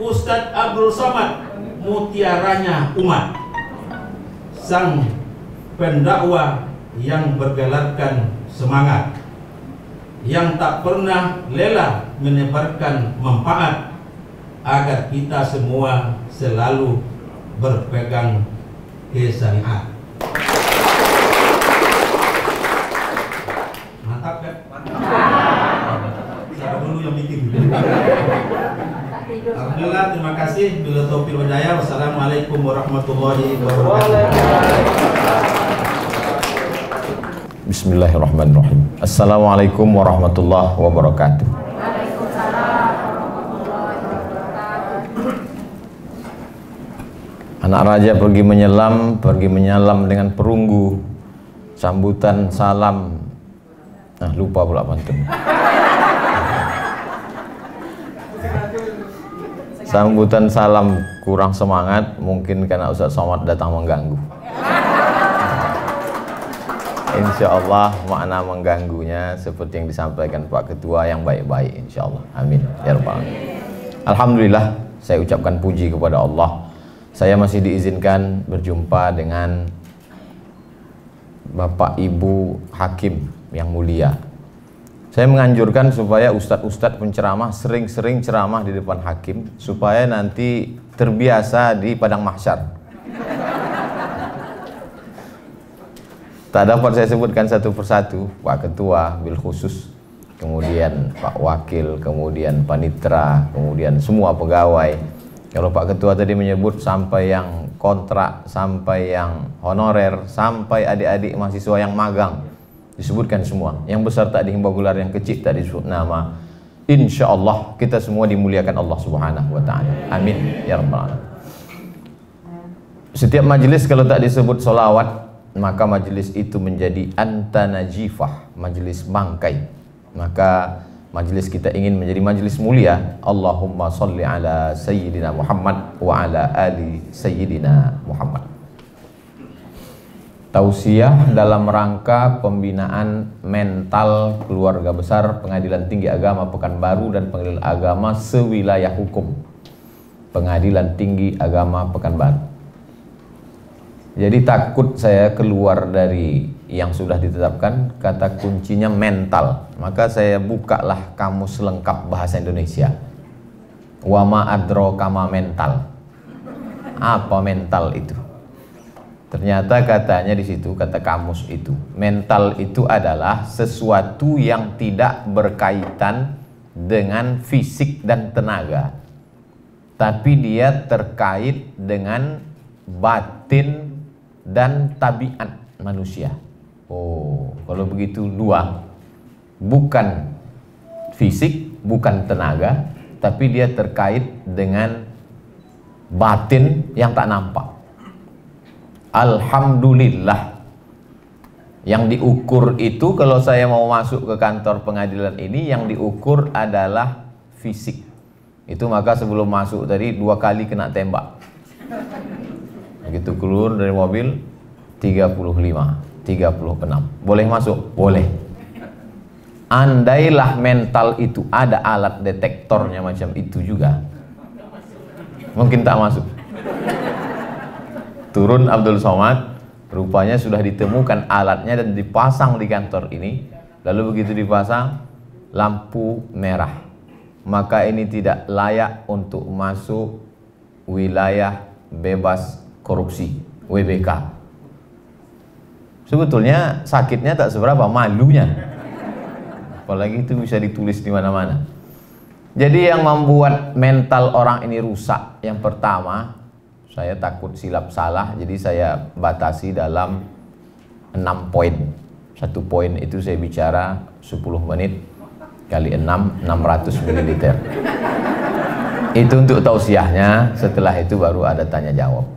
Ustadz Abdul Somad, mutiaranya umat, sang pendakwah yang bergelarkan semangat, yang tak pernah lelah menyebarkan manfaat agar kita semua selalu berpegang syariat. Mantap kan? Saya dulu yang bikin. Alhamdulillah, terima kasih. Bila taufiq wal hidayah. Wassalamualaikum warahmatullahi wabarakatuh. Bismillahirrahmanirrahim. Assalamualaikum warahmatullahi wabarakatuh. Anak raja pergi menyelam dengan perunggu. Sambutan salam. Lupa pula pantun. Sambutan salam kurang semangat, mungkin karena Ustaz Somad datang mengganggu. Insya Allah makna mengganggunya seperti yang disampaikan Pak Ketua yang baik-baik, insya Allah. Amin ya rabbal alamin. Alhamdulillah, saya ucapkan puji kepada Allah. Saya masih diizinkan berjumpa dengan Bapak Ibu Hakim yang mulia. Saya menganjurkan supaya ustadz-ustadz penceramah sering-sering ceramah di depan hakim supaya nanti terbiasa di padang mahsyar. Tak dapat saya sebutkan satu persatu, Pak Ketua bil khusus, kemudian Pak Wakil, kemudian Panitra, kemudian semua pegawai. Kalau Pak Ketua tadi menyebut sampai yang kontrak, sampai yang honorer, sampai adik-adik mahasiswa yang magang, disebutkan semua. Yang besar tak dihimbau gelar, yang kecil tak disebut nama. Insya Allah kita semua dimuliakan Allah Subhanahu wa Ta'ala. Amin ya rabbal alamin. Setiap majelis kalau tak disebut solawat, maka majelis itu menjadi antanajifah, majelis bangkai. Maka majelis kita ingin menjadi majelis mulia. Allahumma salli ala Sayyidina Muhammad wa ala ali Sayyidina Muhammad. Tausiah dalam rangka pembinaan mental keluarga besar Pengadilan Tinggi Agama Pekanbaru dan Pengadilan Agama sewilayah hukum Pengadilan Tinggi Agama Pekanbaru. Jadi takut saya keluar dari yang sudah ditetapkan, kata kuncinya mental. Maka saya bukalah kamus lengkap bahasa Indonesia. Wama adro kama mental. Apa mental itu? Ternyata katanya di situ, kata kamus itu, mental itu adalah sesuatu yang tidak berkaitan dengan fisik dan tenaga, tapi dia terkait dengan batin dan tabiat manusia. Oh, kalau begitu dua, bukan fisik, bukan tenaga, tapi dia terkait dengan batin yang tak nampak. Alhamdulillah, yang diukur itu, kalau saya mau masuk ke kantor pengadilan ini, yang diukur adalah fisik. Itu maka sebelum masuk tadi 2 kali kena tembak. Begitu keluar dari mobil 35, 36. Boleh masuk? Boleh. Andailah mental itu ada alat detektornya macam itu juga, mungkin tak masuk. Turun Abdul Somad, rupanya sudah ditemukan alatnya dan dipasang di kantor ini. Lalu begitu dipasang, lampu merah, maka ini tidak layak untuk masuk wilayah bebas korupsi, WBK. Sebetulnya sakitnya tak seberapa, malunya. Apalagi itu bisa ditulis di mana-mana. Jadi yang membuat mental orang ini rusak, yang pertama, saya takut silap salah, jadi saya batasi dalam 6 poin. 1 poin itu saya bicara 10 menit kali 6, 600 ml. Itu untuk tausiahnya. Setelah itu baru ada tanya jawab.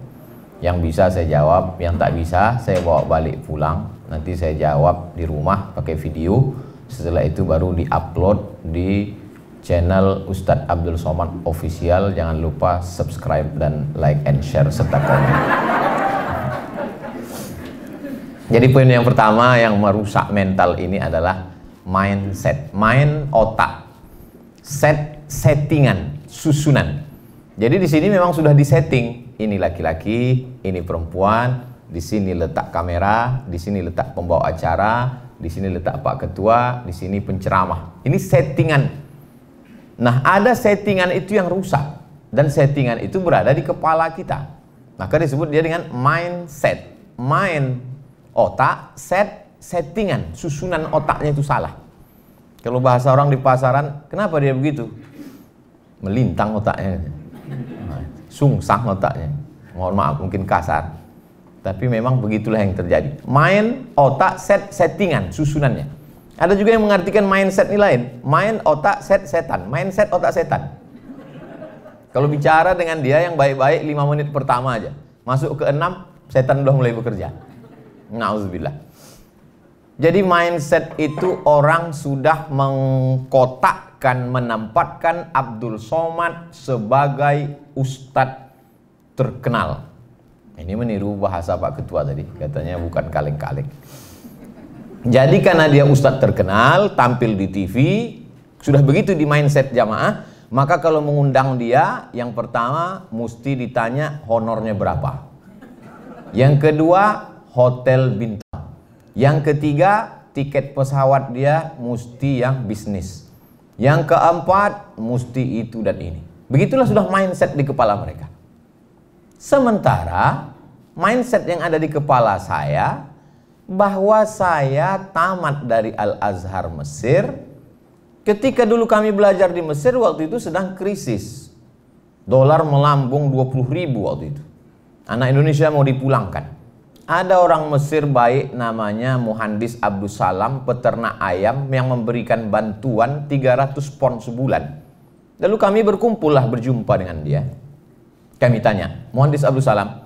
Yang bisa saya jawab, yang tak bisa saya bawa balik pulang. Nanti saya jawab di rumah pakai video. Setelah itu baru di-upload di channel Ustadz Abdul Somad Official. Jangan lupa subscribe dan like and share serta komen. Jadi poin yang pertama yang merusak mental ini adalah mindset. Mind otak, settingan, susunan. Jadi di sini memang sudah disetting, ini laki-laki, ini perempuan, di sini letak kamera, di sini letak pembawa acara, di sini letak Pak Ketua, di sini penceramah. Ini settingan. Nah, ada settingan itu yang rusak, dan settingan itu berada di kepala kita. Maka disebut dia dengan mindset. Mind, otak, settingan, susunan otaknya itu salah. Kalau bahasa orang di pasaran, kenapa dia begitu? Melintang otaknya, sungsang otaknya. Mohon maaf, mungkin kasar, tapi memang begitulah yang terjadi. Mind, otak, settingan, susunannya. Ada juga yang mengartikan mindset ini lain. Mind, otak, setan. Mindset, otak, setan. Kalau bicara dengan dia yang baik-baik 5 menit pertama aja, masuk ke 6, setan udah mulai bekerja. Nauzubillah. Jadi mindset itu orang sudah mengkotakkan, menempatkan Abdul Somad sebagai ustadz terkenal. Ini meniru bahasa Pak Ketua tadi, katanya bukan kaleng-kaleng. Jadi karena dia ustadz terkenal, tampil di TV, sudah begitu di mindset jamaah, maka kalau mengundang dia, yang pertama mesti ditanya honornya berapa. Yang kedua, hotel bintang. Yang ketiga, tiket pesawat dia mesti yang bisnis. Yang keempat, mesti itu dan ini. Begitulah sudah mindset di kepala mereka. Sementara mindset yang ada di kepala saya, bahwa saya tamat dari Al-Azhar Mesir. Ketika dulu kami belajar di Mesir, waktu itu sedang krisis. Dolar melambung 20.000 waktu itu. Anak Indonesia mau dipulangkan. Ada orang Mesir baik namanya Muhandis Abdul Salam, peternak ayam yang memberikan bantuan 300 pon sebulan. Lalu kami berkumpullah berjumpa dengan dia. Kami tanya, Muhandis Abdul Salam,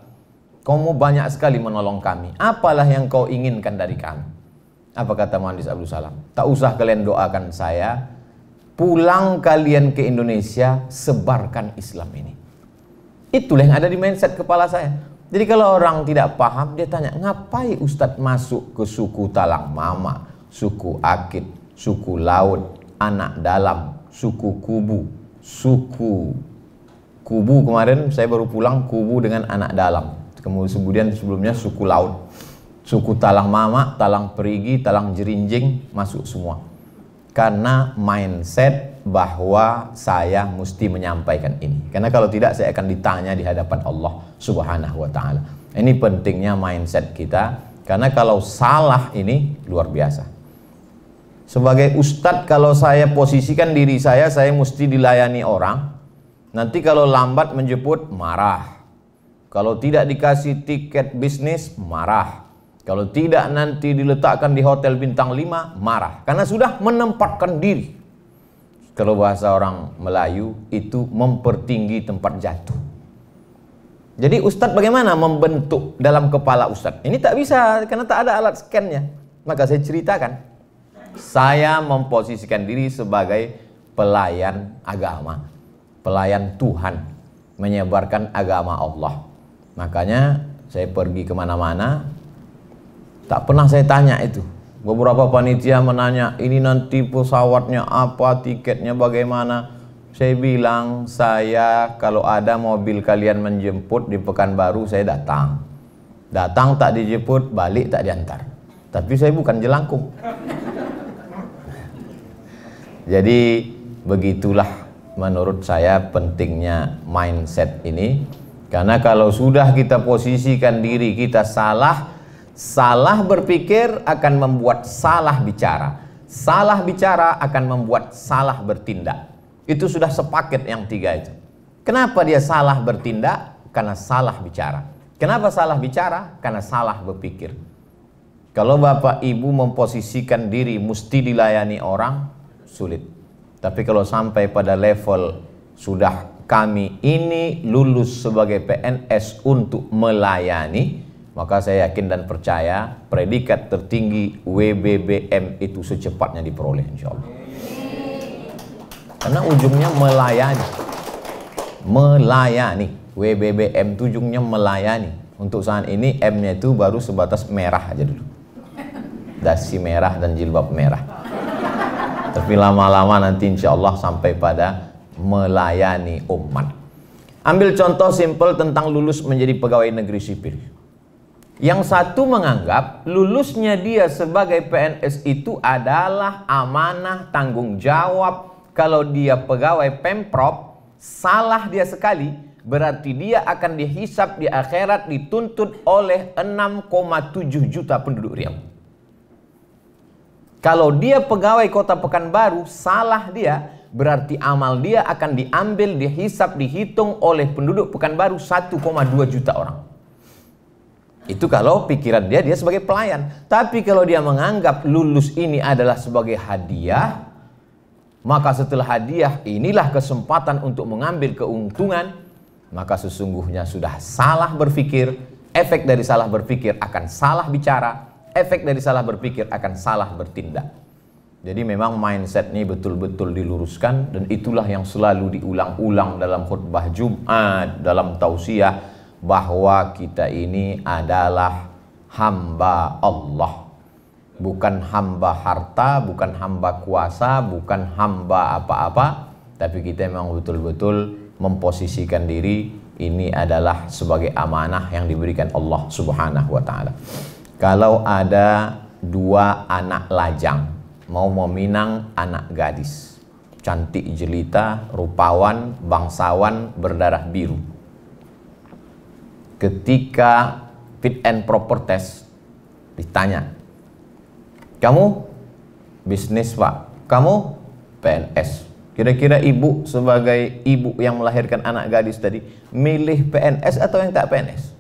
kamu banyak sekali menolong kami. Apalah yang kau inginkan dari kami? Apa kata Muhandis Abdul Salam? Tak usah kalian doakan saya. Pulang kalian ke Indonesia, sebarkan Islam ini. Itulah yang ada di mindset kepala saya. Jadi kalau orang tidak paham, dia tanya, ngapain Ustadz masuk ke suku Talang Mama, suku Akit, suku Laut, Anak Dalam, suku Kubu, suku Kubu kemarin saya baru pulang, Kubu dengan Anak Dalam. Kemudian sebelumnya suku Laut, suku Talang Mama, Talang Perigi, Talang Jerinjing, masuk semua. Karena mindset bahwa saya mesti menyampaikan ini. Karena kalau tidak saya akan ditanya di hadapan Allah Subhanahu wa ta'ala. Ini pentingnya mindset kita. Karena kalau salah ini luar biasa. Sebagai ustadz, kalau saya posisikan diri saya mesti dilayani orang. Nanti kalau lambat menjemput, marah. Kalau tidak dikasih tiket bisnis, marah. Kalau tidak nanti diletakkan di hotel bintang 5, marah. Karena sudah menempatkan diri. Kalau bahasa orang Melayu, itu mempertinggi tempat jatuh. Jadi ustadz bagaimana membentuk dalam kepala ustadz? Ini tak bisa, karena tak ada alat scan-nya. Maka saya ceritakan. Saya memposisikan diri sebagai pelayan agama. Pelayan Tuhan. Menyebarkan agama Allah. Makanya saya pergi kemana-mana, tak pernah saya tanya itu. Beberapa panitia menanya, ini nanti pesawatnya apa, tiketnya bagaimana. Saya bilang, saya kalau ada mobil kalian menjemput di Pekanbaru, saya datang. Datang tak dijemput, balik tak diantar. Tapi saya bukan jelangkung. Jadi begitulah menurut saya pentingnya mindset ini. Karena kalau sudah kita posisikan diri kita salah berpikir akan membuat salah bicara. Salah bicara akan membuat salah bertindak. Itu sudah sepaket yang 3 itu. Kenapa dia salah bertindak? Karena salah bicara. Kenapa salah bicara? Karena salah berpikir. Kalau Bapak Ibu memposisikan diri mesti dilayani orang, sulit. Tapi kalau sampai pada level sudah kami ini lulus sebagai PNS untuk melayani, maka saya yakin dan percaya predikat tertinggi WBBM itu secepatnya diperoleh insya Allah. Karena ujungnya melayani. Melayani. WBBM itu ujungnya melayani. Untuk saat ini M-nya itu baru sebatas merah aja dulu. Dasi merah dan jilbab merah. Tapi lama-lama nanti insya Allah sampai pada melayani umat. Ambil contoh simpel tentang lulus menjadi pegawai negeri sipil. Yang satu menganggap lulusnya dia sebagai PNS itu adalah amanah, tanggung jawab. Kalau dia pegawai Pemprov, salah dia sekali, berarti dia akan dihisap di akhirat, dituntut oleh 6,7 juta penduduk Riau. Kalau dia pegawai Kota Pekanbaru, salah dia, berarti amal dia akan diambil, dihisap, dihitung oleh penduduk Pekanbaru 1,2 juta orang. Itu kalau pikiran dia sebagai pelayan. Tapi kalau dia menganggap lulus ini adalah sebagai hadiah, maka setelah hadiah inilah kesempatan untuk mengambil keuntungan, maka sesungguhnya sudah salah berpikir. Efek dari salah berpikir akan salah bicara, efek dari salah berpikir akan salah bertindak. Jadi memang mindset ini betul-betul diluruskan, dan itulah yang selalu diulang-ulang dalam khutbah Jumat, dalam tausiah, bahwa kita ini adalah hamba Allah, bukan hamba harta, bukan hamba kuasa, bukan hamba apa-apa, tapi kita memang betul-betul memposisikan diri ini adalah sebagai amanah yang diberikan Allah Subhanahu wa Ta'ala. Kalau ada dua anak lajang mau meminang anak gadis, cantik jelita, rupawan, bangsawan, berdarah biru, ketika fit and proper test ditanya, kamu bisnis Pak, kamu PNS, kira-kira ibu sebagai ibu yang melahirkan anak gadis tadi milih PNS atau yang tak PNS?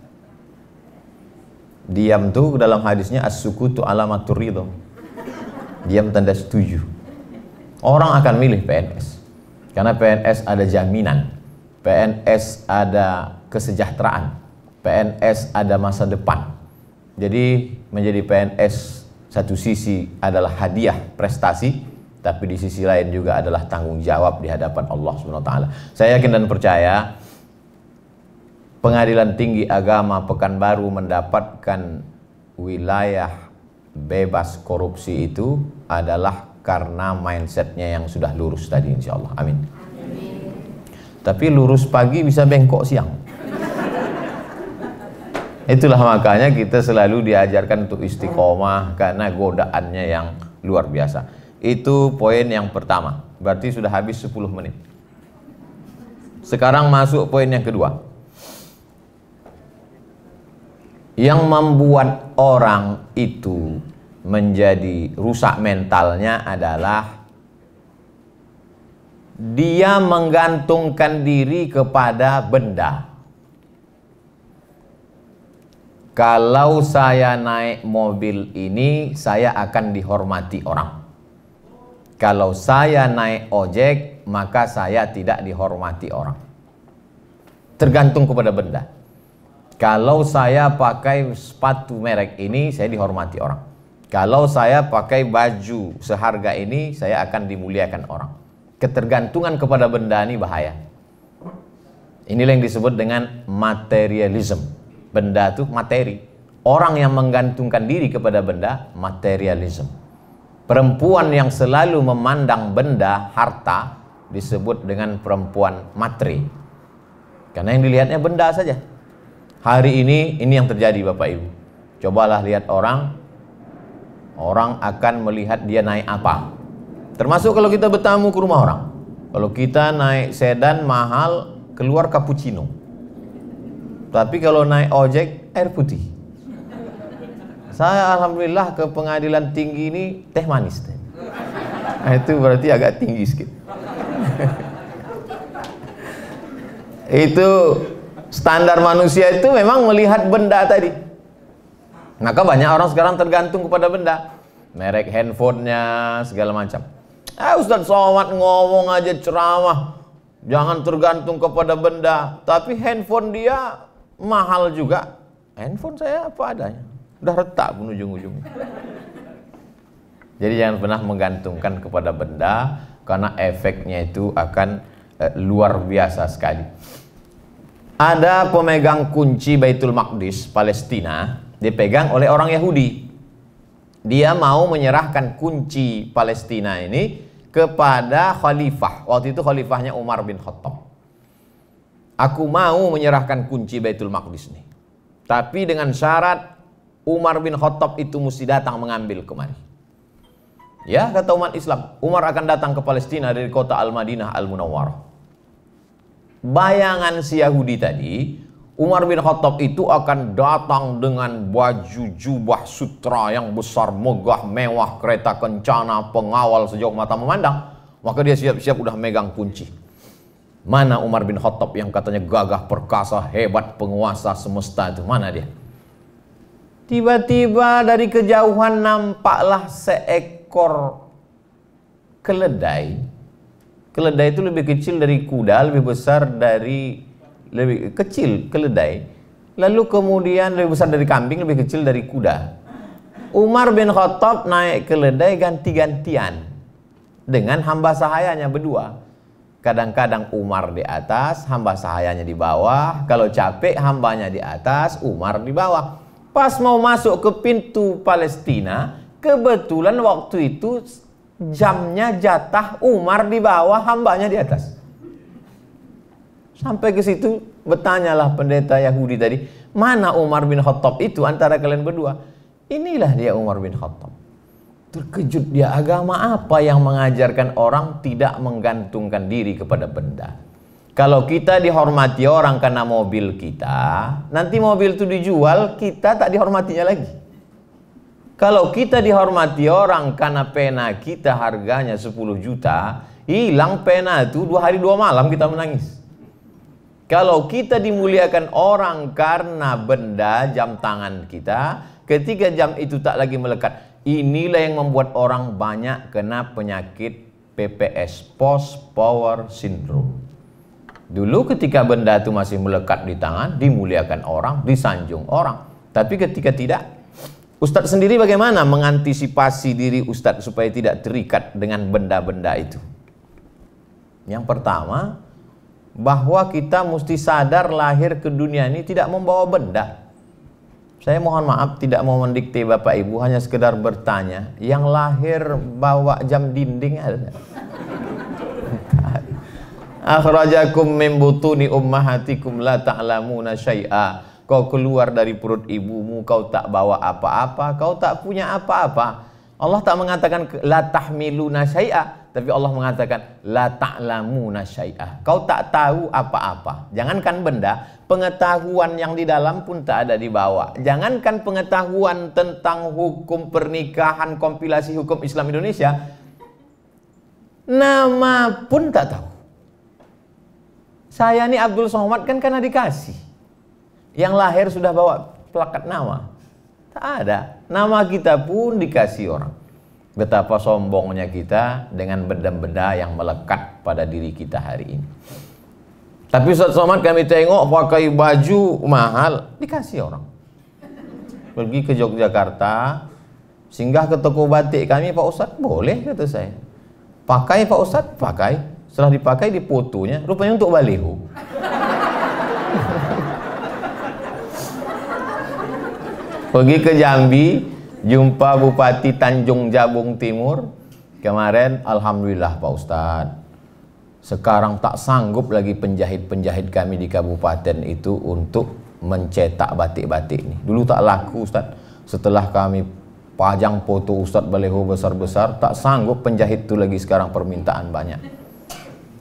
Diam tuh dalam hadisnya as-sukutu alamatur ridho, diam tanda setuju. Orang akan milih PNS karena PNS ada jaminan, PNS ada kesejahteraan, PNS ada masa depan. Jadi menjadi PNS satu sisi adalah hadiah prestasi, tapi di sisi lain juga adalah tanggung jawab di hadapan Allah SWT. Saya yakin dan percaya Pengadilan Tinggi Agama Pekanbaru mendapatkan wilayah bebas korupsi itu adalah karena mindsetnya yang sudah lurus tadi, insya Allah. Amin. Tapi lurus pagi bisa bengkok siang. Itulah makanya kita selalu diajarkan untuk istiqomah, karena godaannya yang luar biasa. Itu poin yang pertama. Berarti sudah habis 10 menit. Sekarang masuk poin yang kedua. Yang membuat orang itu menjadi rusak mentalnya adalah dia menggantungkan diri kepada benda. Kalau saya naik mobil ini, saya akan dihormati orang. Kalau saya naik ojek, maka saya tidak dihormati orang. Tergantung kepada benda. Kalau saya pakai sepatu merek ini, saya dihormati orang. Kalau saya pakai baju seharga ini, saya akan dimuliakan orang. Ketergantungan kepada benda ini bahaya. Inilah yang disebut dengan materialism. Benda itu materi. Orang yang menggantungkan diri kepada benda, materialism. Perempuan yang selalu memandang benda, harta, disebut dengan perempuan materi. Karena yang dilihatnya benda saja. Hari ini yang terjadi Bapak Ibu. Cobalah lihat orang akan melihat dia naik apa. Termasuk kalau kita bertamu ke rumah orang. Kalau kita naik sedan mahal, keluar cappuccino. Tapi kalau naik ojek, air putih. Saya alhamdulillah ke Pengadilan Tinggi ini teh manis. Nah, itu berarti agak tinggi sedikit. Itu standar manusia itu memang melihat benda tadi. Maka banyak orang sekarang tergantung kepada benda. Merek handphonenya, segala macam. Ustaz Somad ngomong aja ceramah, jangan tergantung kepada benda. Tapi handphone dia mahal juga. Handphone saya apa adanya, udah retak pun ujung-ujungnya. Jadi jangan pernah menggantungkan kepada benda, karena efeknya itu akan luar biasa sekali. Ada pemegang kunci Baitul Maqdis Palestina, dipegang oleh orang Yahudi. Dia mau menyerahkan kunci Palestina ini kepada khalifah. Waktu itu khalifahnya Umar bin Khattab. aku mau menyerahkan kunci Baitul Maqdis nih. Tapi dengan syarat Umar bin Khattab itu mesti datang mengambil kemari. Ya, kata umat Islam, Umar akan datang ke Palestina dari kota Al-Madinah Al-Munawwarah. Bayangan si Yahudi tadi, Umar bin Khattab itu akan datang dengan baju jubah sutra yang besar, megah, mewah, kereta kencana, pengawal sejauh mata memandang. Maka dia siap-siap udah megang kunci. Mana Umar bin Khattab yang katanya gagah perkasa, hebat, penguasa semesta itu? Mana dia? Tiba-tiba dari kejauhan nampaklah seekor keledai. Keledai itu lebih kecil dari kuda, lebih besar dari, lebih kecil keledai. Lalu kemudian lebih besar dari kambing, lebih kecil dari kuda. Umar bin Khattab naik keledai ganti-gantian dengan hamba sahayanya berdua. Kadang-kadang Umar di atas, hamba sahayanya di bawah. Kalau capek, hambanya di atas, Umar di bawah. Pas mau masuk ke pintu Palestina, kebetulan waktu itu jamnya jatah Umar di bawah, hambanya di atas. Sampai ke situ bertanyalah pendeta Yahudi tadi, mana Umar bin Khattab itu antara kalian berdua? Inilah dia Umar bin Khattab. Terkejut dia, agama apa yang mengajarkan orang tidak menggantungkan diri kepada benda? Kalau kita dihormati orang karena mobil kita, nanti mobil itu dijual, kita tak dihormatinya lagi. Kalau kita dihormati orang karena pena kita harganya 10 juta, hilang pena itu 2 hari 2 malam kita menangis. Kalau kita dimuliakan orang karena benda jam tangan kita, ketika jam itu tak lagi melekat, inilah yang membuat orang banyak kena penyakit PPS, Post Power Syndrome. Dulu ketika benda itu masih melekat di tangan, dimuliakan orang, disanjung orang. Tapi ketika tidak, Ustadz sendiri bagaimana mengantisipasi diri Ustadz supaya tidak terikat dengan benda-benda itu? Yang pertama, bahwa kita mesti sadar lahir ke dunia ini tidak membawa benda. Saya mohon maaf tidak mau mendikte Bapak Ibu, hanya sekedar bertanya, yang lahir bawa jam dinding ada? Akhrajakum min butuni ummahatikum la ta'lamuna syai'a. Kau keluar dari perut ibumu, kau tak bawa apa-apa, kau tak punya apa-apa. Allah tak mengatakan la tahmiluna syai'a, tapi Allah mengatakan la ta'lamuna syai'a. Kau tak tahu apa-apa. Jangankan benda, pengetahuan yang di dalam pun tak ada di bawah. Jangankan pengetahuan tentang hukum pernikahan, kompilasi hukum Islam Indonesia, nama pun tak tahu. Saya ini Abdul Somad kan karena dikasih. Yang lahir sudah bawa plakat nama. Tak ada. Nama kita pun dikasih orang. Betapa sombongnya kita dengan benda-benda yang melekat pada diri kita hari ini. Tapi Ustaz Somad kami tengok pakai baju mahal, dikasih orang. Pergi ke Yogyakarta, singgah ke toko batik kami, Pak Ustaz, boleh kata saya. Pakai Pak Ustaz, pakai. Setelah dipakai di fotonya, rupanya untuk baliho. Pergi ke Jambi, jumpa Bupati Tanjung Jabung Timur. Kemarin, alhamdulillah Pak Ustadz, sekarang tak sanggup lagi penjahit-penjahit kami di kabupaten itu untuk mencetak batik-batik ini. Dulu tak laku Ustadz. Setelah kami pajang foto Ustadz baliho besar-besar, tak sanggup penjahit itu lagi, sekarang permintaan banyak.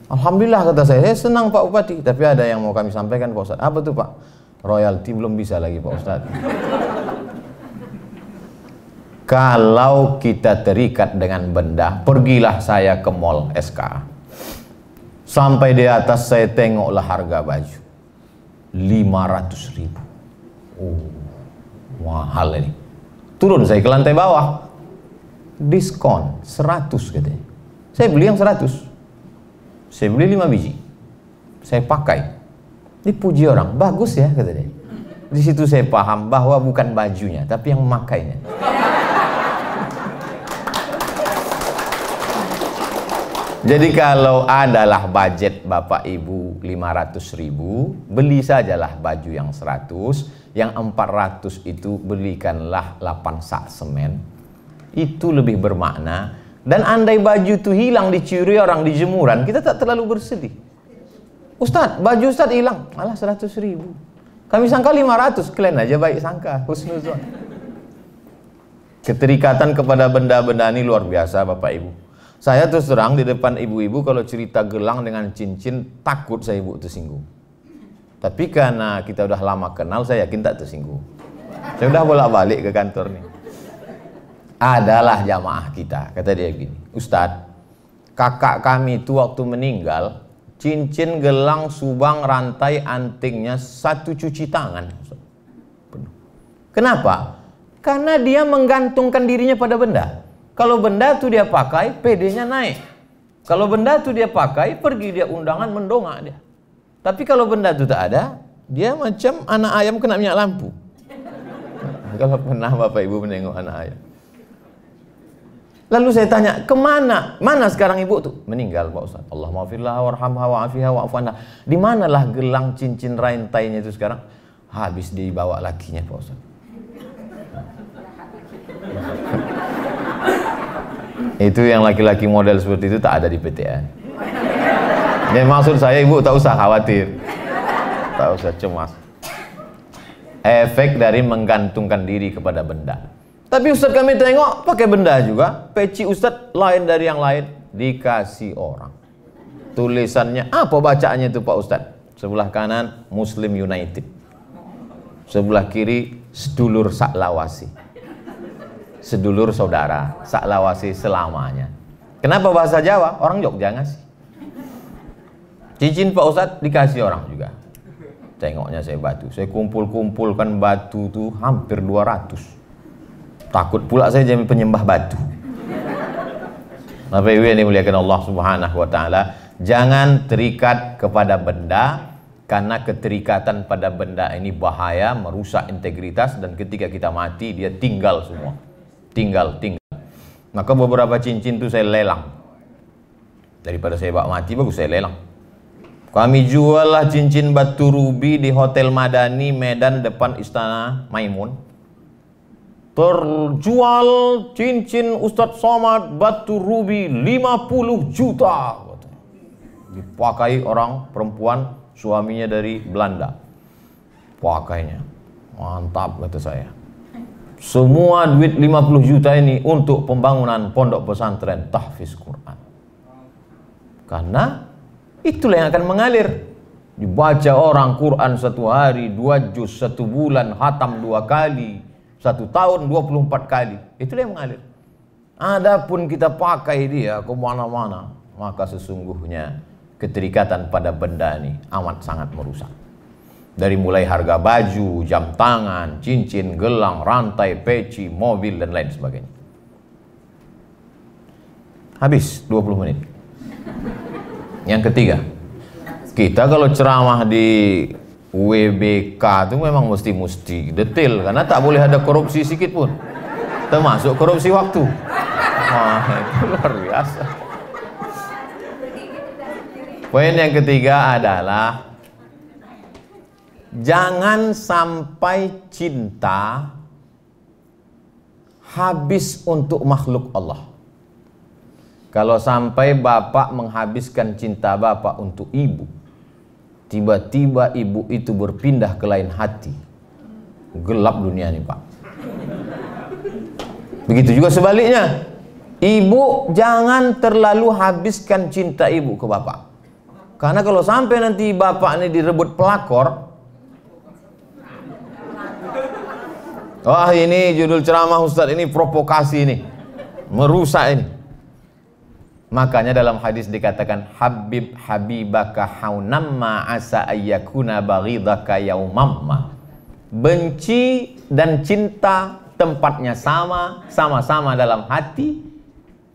Alhamdulillah kata saya senang Pak Bupati. Tapi ada yang mau kami sampaikan Pak Ustadz. Apa tuh Pak? Royalti belum bisa lagi Pak Ustadz. Kalau kita terikat dengan benda, pergilah saya ke mall SK. Sampai di atas saya tengoklah harga baju 500.000. Oh, mahal ini. Turun saya ke lantai bawah, diskon 100 katanya. Saya beli yang 100. Saya beli 5 biji. Saya pakai. Dipuji orang, bagus ya kata dia. Di situ saya paham bahwa bukan bajunya, tapi yang memakainya. Jadi kalau adalah budget Bapak Ibu 500.000, beli sajalah baju yang 100, yang 400 itu belikanlah 8 sak semen. Itu lebih bermakna. Dan andai baju itu hilang, dicuri orang di jemuran, kita tak terlalu bersedih. Ustadz, baju Ustadz hilang. Malah 100.000. Kami sangka 500. Kalian aja baik sangka. Husnuzon. Keterikatan kepada benda-benda ini luar biasa Bapak Ibu. Saya terus terang di depan ibu-ibu kalau cerita gelang dengan cincin, takut saya ibu tersinggung. Tapi karena kita udah lama kenal, saya yakin tak tersinggung. Saya udah bolak-balik ke kantor nih. Adalah jamaah kita, kata dia gini, Ustadz, kakak kami itu waktu meninggal, cincin, gelang, subang, rantai, antingnya 1 cuci tangan. Kenapa? Karena dia menggantungkan dirinya pada benda. Kalau benda itu dia pakai, PD-nya naik. Kalau benda itu dia pakai, pergi dia undangan, mendongak dia. Tapi kalau benda itu tak ada, dia macam anak ayam kena minyak lampu. Kalau pernah Bapak Ibu menengok anak ayam. Lalu saya tanya, kemana? Mana sekarang ibu tuh? Meninggal Pak Ustaz. Allah maafirlah warhamha wa'afiha wa'afanha. Di manalah gelang, cincin, rantainya itu sekarang? Habis dibawa lakinya Pak Ustaz. Itu yang laki-laki model seperti itu tak ada di PTN. Jadi maksud saya ibu tak usah khawatir, tak usah cemas. Efek dari menggantungkan diri kepada benda. Tapi Ustadz kami tengok pakai benda juga. Peci Ustadz lain dari yang lain, dikasih orang. Tulisannya apa bacaannya itu Pak Ustadz? Sebelah kanan Muslim United, sebelah kiri sedulur saklawasi, sedulur saudara, saklawasi selamanya. Kenapa bahasa Jawa? Orang Jogja ngasih. Cincin Pak Ustadz dikasih orang juga. Tengoknya saya batu, saya kumpul-kumpulkan batu tuh hampir 200. Takut pula saya jadi penyembah batu. Bapak Ibu yang dimuliakan Allah Subhanahu wa taala, jangan terikat kepada benda, karena keterikatan pada benda ini bahaya, merusak integritas, dan ketika kita mati dia tinggal semua. Tinggal. Maka beberapa cincin itu saya lelang. Daripada saya bawa mati, bagus saya lelang. Kami jual lah cincin batu rubi di Hotel Madani Medan depan Istana Maimun. Terjual cincin Ustadz Somad batu rubi 50 juta. Dipakai orang perempuan, suaminya dari Belanda. Pakainya. Mantap kata saya. Semua duit 50 juta ini untuk pembangunan pondok pesantren tahfiz Quran. Karena itulah yang akan mengalir. Dibaca orang Quran 1 hari, 2 juz, 1 bulan, khatam 2 kali, 1 tahun 24 kali. Itulah yang mengalir. Adapun kita pakai dia ke mana-mana, maka sesungguhnya keterikatan pada benda ini amat sangat merusak. Dari mulai harga baju, jam tangan, cincin, gelang, rantai, peci, mobil, dan lain sebagainya. Habis 20 menit. Yang ketiga, kita kalau ceramah di WBK itu memang mesti detail, karena tak boleh ada korupsi sedikit pun, termasuk korupsi waktu. Wah, itu luar biasa. Poin yang ketiga adalah jangan sampai cinta habis untuk makhluk Allah. Kalau sampai bapak menghabiskan cinta bapak untuk ibu, tiba-tiba ibu itu berpindah ke lain hati, gelap dunia ini Pak. Begitu juga sebaliknya, ibu jangan terlalu habiskan cinta ibu ke bapak. Karena kalau sampai nanti bapak ini direbut pelakor, wah ini judul ceramah Ustadz ini provokasi ini, merusak ini. Makanya dalam hadis dikatakan Habib habibaka haunamma asa ayyakuna baghidaka yaumamma. Benci dan cinta tempatnya sama-sama dalam hati.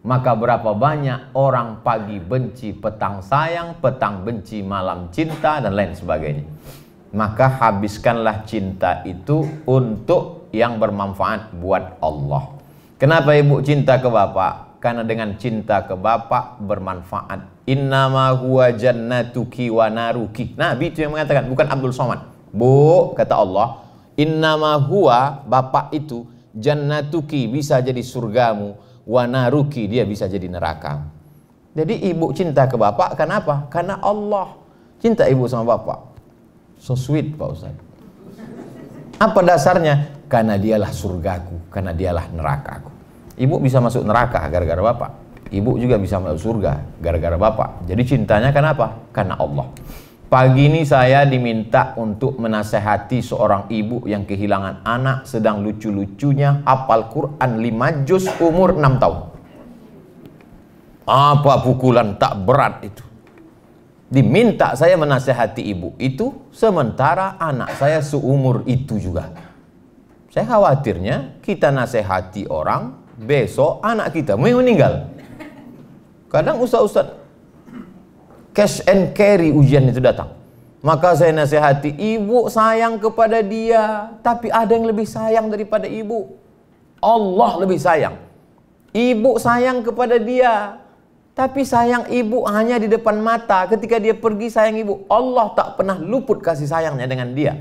Maka berapa banyak orang pagi benci, petang sayang, petang benci, malam cinta, dan lain sebagainya. Maka habiskanlah cinta itu untuk yang bermanfaat buat Allah. Kenapa ibu cinta ke bapak? Karena dengan cinta ke bapak bermanfaat. Innama huwa jannatuki wa naruki. Nabi itu yang mengatakan, bukan Abdul Somad. Bu, kata Allah, innama huwa, bapak itu, jannatuki, bisa jadi surgamu, wa naruki, dia bisa jadi neraka. Jadi ibu cinta ke bapak, kenapa? Karena Allah. Cinta ibu sama bapak. So sweet Pak Ustaz. Apa dasarnya? Karena dialah surgaku, karena dialah nerakaku. Ibu bisa masuk neraka gara-gara bapak. Ibu juga bisa masuk surga gara-gara bapak. Jadi cintanya kenapa? Karena Allah. Pagi ini saya diminta untuk menasehati seorang ibu yang kehilangan anak sedang lucu-lucunya hafal Quran 5 juz umur 6 tahun. Apa pukulan tak berat itu? Diminta saya menasehati ibu itu sementara anak saya seumur itu juga. Saya khawatirnya kita nasehati orang, besok anak kita meninggal. Kadang ustaz-ustaz cash and carry ujian itu datang. Maka saya nasihati, ibu sayang kepada dia, tapi ada yang lebih sayang daripada ibu. Allah lebih sayang. Ibu sayang kepada dia, tapi sayang ibu hanya di depan mata. Ketika dia pergi sayang ibu. Allah tak pernah luput kasih sayangnya dengan dia.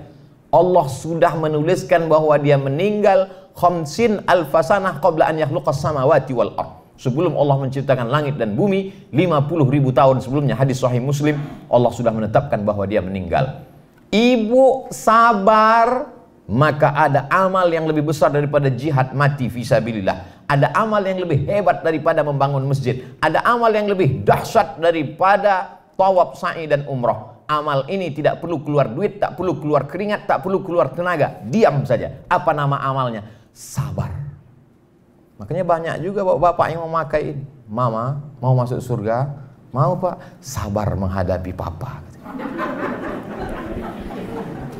Allah sudah menuliskan bahwa dia meninggal khamsin alfasanah qabla an yakhluqas samawati wal ardh. Sebelum Allah menciptakan langit dan bumi 50.000 tahun sebelumnya, hadis sahih Muslim, Allah sudah menetapkan bahwa dia meninggal. Ibu sabar, maka ada amal yang lebih besar daripada jihad mati fisabilillah. Ada amal yang lebih hebat daripada membangun masjid. Ada amal yang lebih dahsyat daripada tawaf, sa'i dan umrah. Amal ini tidak perlu keluar duit, tak perlu keluar keringat, tak perlu keluar tenaga. Diam saja. Apa nama amalnya? Sabar. Makanya banyak juga bapak yang memakai ini. Mama, mau masuk surga? Mau pak? Sabar menghadapi papa.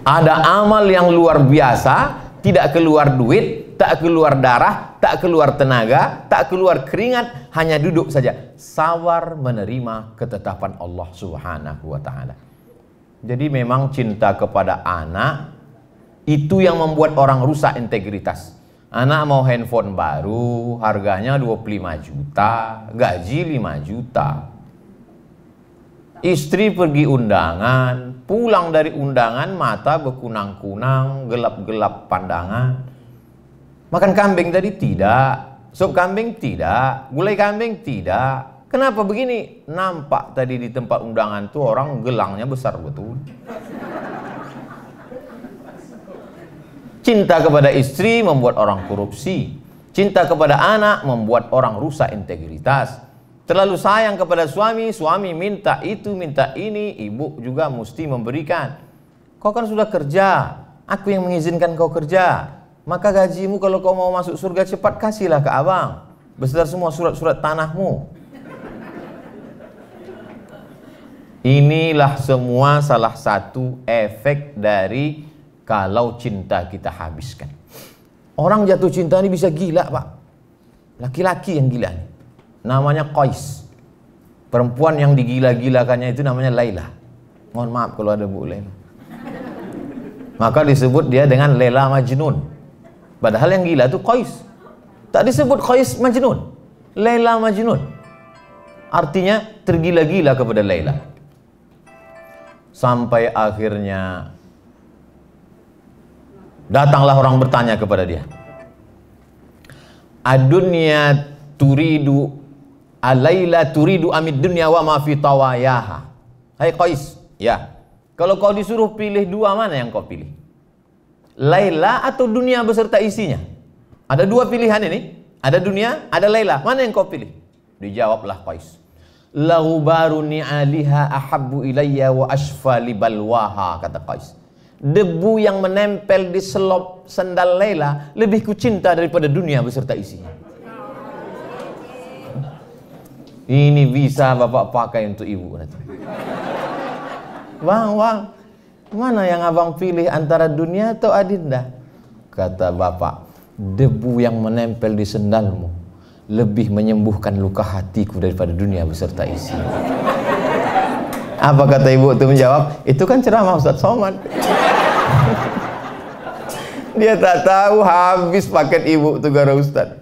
Ada amal yang luar biasa, tidak keluar duit, tak keluar darah, tak keluar tenaga, tak keluar keringat, hanya duduk saja. Sabar menerima ketetapan Allah Subhanahu wa ta'ala. Jadi memang cinta kepada anak itu yang membuat orang rusak integritas. Anak mau handphone baru, harganya 25 juta, gaji 5 juta. Istri pergi undangan, pulang dari undangan mata berkunang-kunang, gelap-gelap pandangan. Makan kambing tadi tidak, sop kambing tidak, gulai kambing tidak. Kenapa begini? Nampak tadi di tempat undangan tuh orang gelangnya besar betul. Cinta kepada istri membuat orang korupsi. Cinta kepada anak membuat orang rusak integritas. Terlalu sayang kepada suami, suami minta itu, minta ini, ibu juga mesti memberikan. Kau kan sudah kerja, aku yang mengizinkan kau kerja. Maka gajimu kalau kau mau masuk surga cepat kasihlah ke abang, beserta semua surat-surat tanahmu. Inilah semua salah satu efek dari kalau cinta kita habiskan. Orang jatuh cinta ini bisa gila pak. Laki-laki yang gila nih. Namanya Qais. Perempuan yang digila-gilakannya itu namanya Laila. Mohon maaf kalau ada Bu Laila. Maka disebut dia dengan Laila Majnun. Padahal yang gila itu Qais. Tak disebut Qais Majnun. Laila Majnun. Artinya tergila-gila kepada Laila. Sampai akhirnya datanglah orang bertanya kepada dia. Adunya turidu alaila turidu amid dunya wa ma fi tawayaha. Hai Qais, ya. Kalau kau disuruh pilih dua, mana yang kau pilih? Laila atau dunia beserta isinya? Ada dua pilihan ini. Ada dunia, ada Laila. Mana yang kau pilih? Dijawablah Qais. Lahubaru ni'aliha ahabbu ilayya wa ashfa li balwaha, kata Qais. Debu yang menempel di selop sandal Laila lebih kucinta daripada dunia beserta isinya. Ini bisa bapak pakai untuk ibu nanti. Bang, mana yang abang pilih antara dunia atau adinda? Kata bapak, debu yang menempel di sandalmu lebih menyembuhkan luka hatiku daripada dunia beserta isinya. Apa kata ibu itu menjawab? Itu kan ceramah Ustaz Somad. Dia tak tahu habis paket ibu itu gara Ustaz.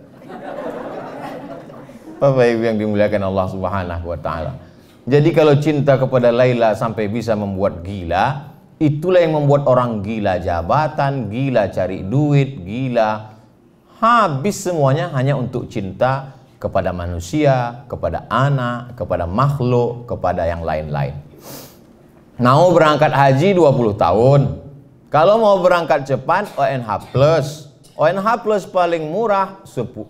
Bapak ibu yang dimuliakan Allah Subhanahu wa ta'ala. Jadi kalau cinta kepada Laila sampai bisa membuat gila, itulah yang membuat orang gila jabatan, gila cari duit, gila habis semuanya hanya untuk cinta kepada manusia, kepada anak, kepada makhluk, kepada yang lain-lain. Mau berangkat haji 20 tahun. Kalau mau berangkat cepat ONH plus. ONH plus paling murah 100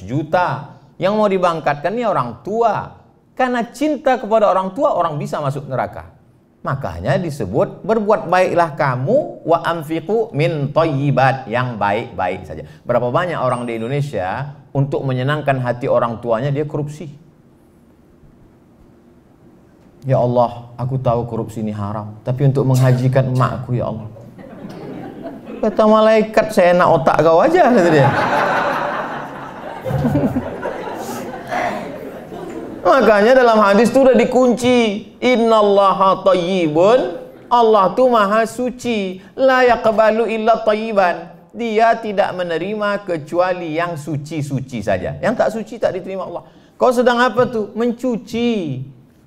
juta. Yang mau dibangkatkan ini orang tua. Karena cinta kepada orang tua, orang bisa masuk neraka. Makanya disebut berbuat baiklah kamu wa anfiqu min thayyibat, yang baik-baik saja. Berapa banyak orang di Indonesia untuk menyenangkan hati orang tuanya dia korupsi. Ya Allah, aku tahu korupsi ini haram, tapi untuk menghajikan emakku ya Allah. Kata malaikat, saya enak otak kau aja, kata dia. Makanya dalam hadis itu udah dikunci, innallaha thayyibun, Allah tuh maha suci, la yaqbalu illa thayyiban. Dia tidak menerima kecuali yang suci-suci saja. Yang tak suci tak diterima Allah. Kau sedang apa tuh? Mencuci.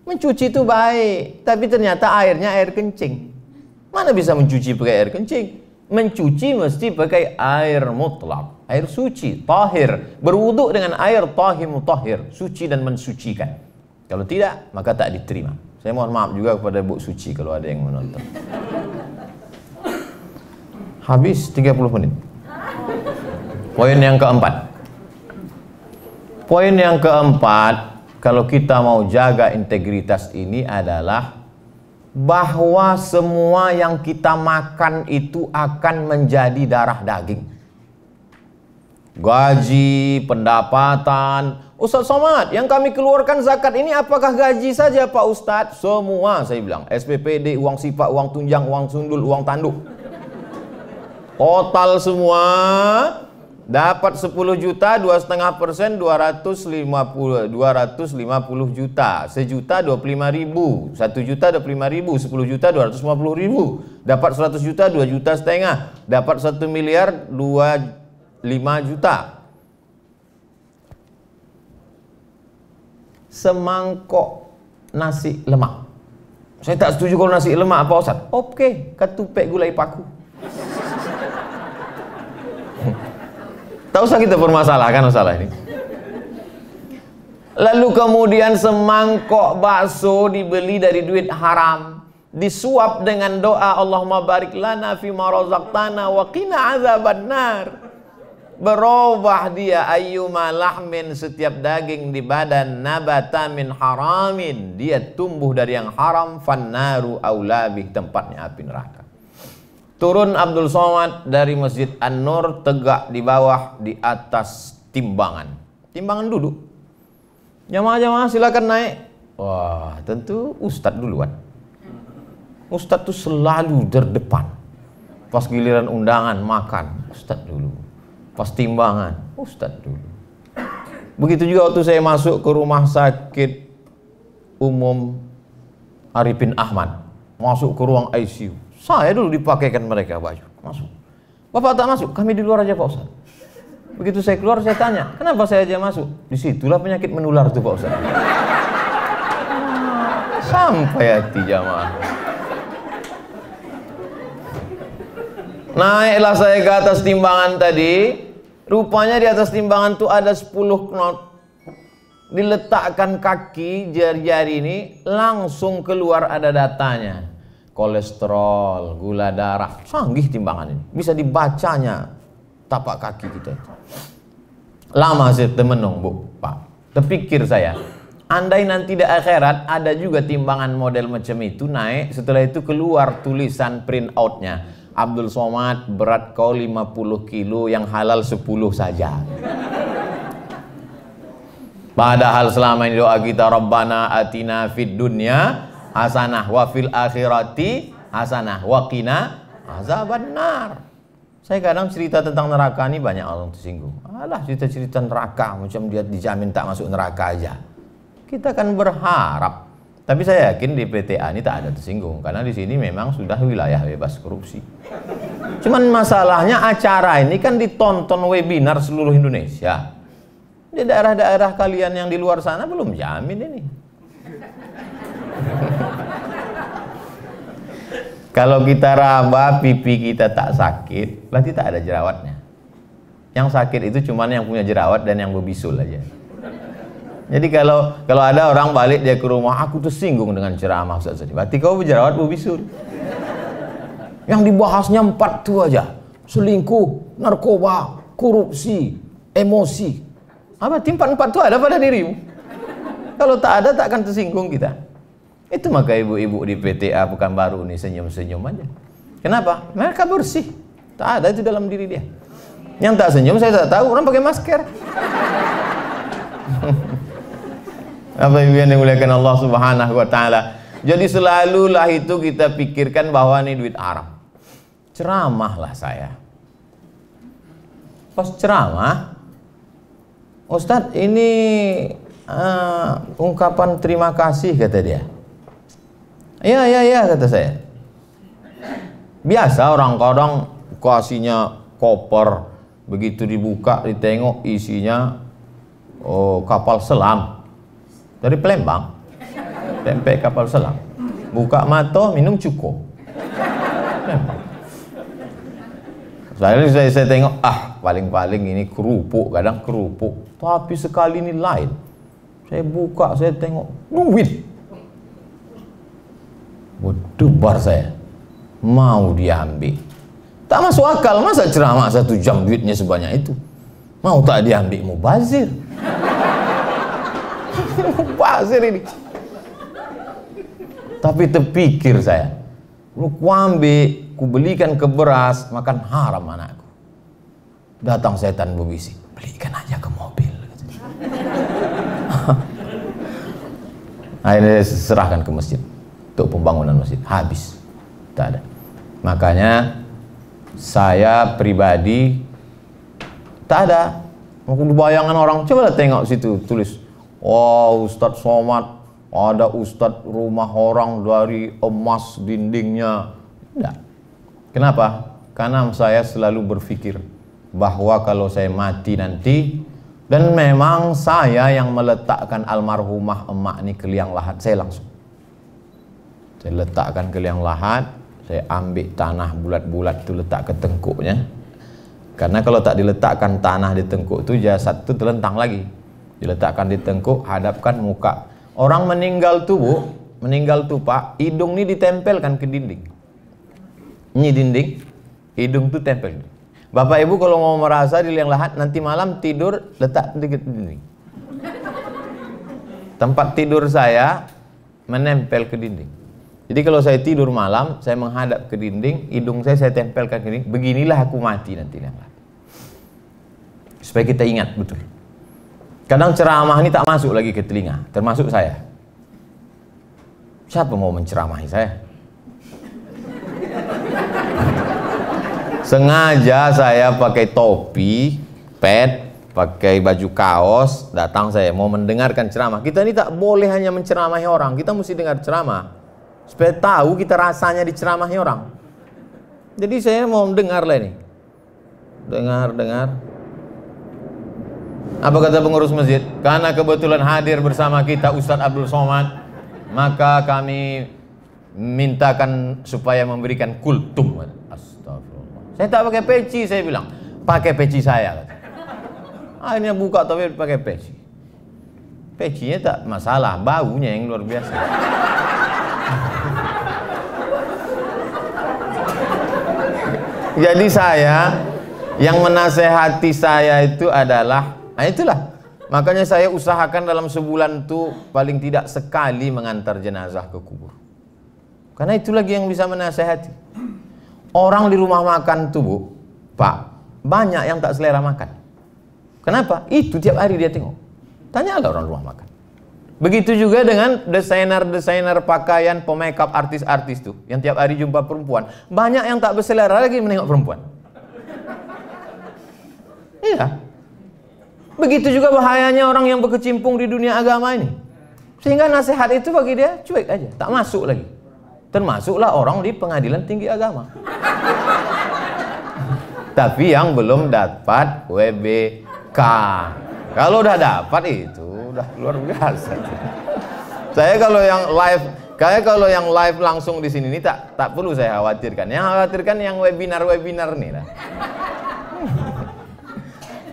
Mencuci itu baik, tapi ternyata airnya air kencing. Mana bisa mencuci pakai air kencing? Mencuci mesti pakai air mutlak, air suci, tahir. Berwuduk dengan air tahir mutahhir, suci dan mensucikan. Kalau tidak, maka tak diterima. Saya mohon maaf juga kepada Bu Suci kalau ada yang menonton. Habis 30 menit. Poin yang keempat. Poin yang keempat, kalau kita mau jaga integritas ini adalah bahwa semua yang kita makan itu akan menjadi darah daging. Gaji, pendapatan. Ustaz Somad, yang kami keluarkan zakat ini apakah gaji saja Pak Ustadz? Semua saya bilang. SPPD, uang sifat, uang tunjang, uang sundul, uang tanduk. Total semua dapat 10 juta, 2,5%, 250 juta. 1 juta 25 ribu, 1 juta 25 ribu, 10 juta 250 ribu. Dapat 100 juta, 2,5 juta. Dapat 1 miliar, 25 juta. Semangkok nasi lemak. Saya tak setuju kalau nasi lemak Pak Ustaz. Oke, ketupek gulai paku. Tak usah kita permasalahkan masalah ini. Lalu kemudian semangkok bakso dibeli dari duit haram, disuap dengan doa Allahumma barik lana fima razaqtana wa qina azabannar. Berubah dia ayyuma lahmin, setiap daging di badan, nabata min haramin, dia tumbuh dari yang haram, fannaru aulabih, tempatnya api neraka. Turun Abdul Somad dari Masjid An-Nur, tegak di bawah, di atas timbangan. Timbangan duduk. Jamaah-jamaah silakan naik. Wah, tentu Ustadz duluan. Ustadz tuh selalu terdepan. Pas giliran undangan makan, Ustadz dulu. Pas timbangan, Ustadz dulu. Begitu juga waktu saya masuk ke rumah sakit umum Arifin Ahmad. Masuk ke ruang ICU. Saya dulu dipakaikan mereka baju. Masuk. Bapak tak masuk, kami di luar aja Pak Ustaz. Begitu saya keluar, saya tanya, kenapa saya aja masuk? Disitulah penyakit menular tuh Pak Ustaz. Sampai hati jamaah. Naiklah saya ke atas timbangan tadi. Rupanya di atas timbangan tuh ada 10 knot. Diletakkan kaki jari-jari ini, langsung keluar ada datanya. Kolesterol, gula darah, canggih timbangan ini. Bisa dibacanya tapak kaki kita. Lama saya temenung Bu, Pak. Terpikir saya, andai nanti di akhirat ada juga timbangan model macam itu naik, setelah itu keluar tulisan print outnya. Abdul Somad, berat kau 50 kilo, yang halal 10 saja. Padahal selama ini doa kita, Rabbana atina fid dunya hasanah wa fil akhirati hasanah wa qina azabannar. Saya kadang cerita tentang neraka ini banyak orang tersinggung. Alah, cerita-cerita neraka macam dia dijamin tak masuk neraka aja. Kita kan berharap. Tapi saya yakin di PTA ini tak ada tersinggung, karena di sini memang sudah wilayah bebas korupsi. Cuman masalahnya acara ini kan ditonton webinar seluruh Indonesia. Di daerah-daerah kalian yang di luar sana belum jamin ini. Kalau kita raba pipi kita tak sakit, berarti tak ada jerawatnya. Yang sakit itu cuman yang punya jerawat dan yang berbisul aja. Jadi kalau ada orang balik dia ke rumah, aku tersinggung dengan ceramah Ustaz tadi. Berarti kau berjerawat bisul. Yang dibahasnya 4 tuh aja. Selingkuh, narkoba, korupsi, emosi. Apa tim 4 itu ada pada dirimu? Kalau tak ada, tak akan tersinggung kita. Itu maka ibu-ibu di PTA Pekanbaru ini senyum-senyum aja. Kenapa? Mereka bersih. Tak ada itu dalam diri dia. Yang tak senyum saya tak tahu, orang pakai masker. Apa yang dimuliakan Allah Subhanahu wa taala. Jadi selalulah itu kita pikirkan bahwa ini duit haram. Ceramahlah saya. Pas ceramah, Ustadz ini ungkapan terima kasih kata dia. Ya kata saya. Biasa orang-orang kasihnya koper, begitu dibuka ditengok isinya kapal selam dari Palembang, tempe kapal selam. Buka mata minum cukup. Saya tengok, paling-paling ini kerupuk, kadang kerupuk. Tapi sekali ini lain. Saya buka, saya tengok, duit. Berdebar saya. Mau diambil. Tak masuk akal, masa ceramah 1 jam duitnya sebanyak itu. Mau tak diambil, mubazir. Mubazir ini. Tapi terpikir saya, lu ambil, ku belikan ke beras, makan haram anakku. Datang setan berbisik, belikan aja ke mobil. Akhirnya saya serahkan ke masjid untuk pembangunan masjid. Habis, tak ada. Makanya saya pribadi tak ada. Aku bayangan orang, coba tengok situ tulis, oh Ustadz Somad, ada Ustadz rumah orang dari emas dindingnya. Tidak. Kenapa? Karena saya selalu berpikir bahwa kalau saya mati nanti, dan memang saya yang meletakkan almarhumah emak ini ke liang lahat, saya langsung. Saya letakkan ke liang lahat, saya ambil tanah bulat-bulat itu letak ke tengkuknya. Karena kalau tak diletakkan tanah di tengkuk itu, jasad itu terlentang lagi. Diletakkan di tengkuk, hadapkan muka. Orang meninggal tuh Bu, meninggal tuh Pak, hidung ini ditempelkan ke dinding. Ini dinding, hidung tuh tempel. Bapak Ibu kalau mau merasa di liang lahat, nanti malam tidur letak di dinding. Tempat tidur saya menempel ke dinding. Jadi kalau saya tidur malam, saya menghadap ke dinding, hidung saya tempelkan ke dinding. Beginilah aku mati nanti liang lahat. Supaya kita ingat betul. Kadang ceramah ini tak masuk lagi ke telinga, termasuk saya. Siapa mau menceramahi saya? Sengaja saya pakai topi, pet, pakai baju kaos, datang saya mau mendengarkan ceramah. Kita ini tak boleh hanya menceramahi orang, kita mesti dengar ceramah. Supaya tahu kita rasanya diceramahi orang. Jadi saya mau mendengar lah ini. Dengar. Apa kata pengurus masjid? Karena kebetulan hadir bersama kita Ustadz Abdul Somad, maka kami mintakan supaya memberikan kultum. Astagfirullah. Saya tak pakai peci, saya bilang. Pakai peci saya. Akhirnya buka tapi pakai peci. Pecinya tak masalah, baunya yang luar biasa. Jadi saya, yang menasehati saya itu adalah, nah itulah. Makanya saya usahakan dalam sebulan itu paling tidak sekali mengantar jenazah ke kubur. Karena itu lagi yang bisa menasehati. Orang di rumah makan tuh Bu, Pak, banyak yang tak selera makan. Kenapa? Itu tiap hari dia tengok. Tanyalah orang rumah makan. Begitu juga dengan desainer-desainer pakaian, pemakeup artis-artis tuh, yang tiap hari jumpa perempuan. Banyak yang tak berselera lagi menengok perempuan. Iya. Begitu juga bahayanya orang yang berkecimpung di dunia agama ini. Sehingga nasihat itu bagi dia cuek aja, tak masuk lagi. Termasuklah orang di pengadilan tinggi agama. Tapi yang belum dapat WBK. Kalau udah dapat itu udah luar biasa. Saya kalau yang live langsung di sini ini tak perlu saya khawatirkan. Yang khawatirkan yang webinar nih lah.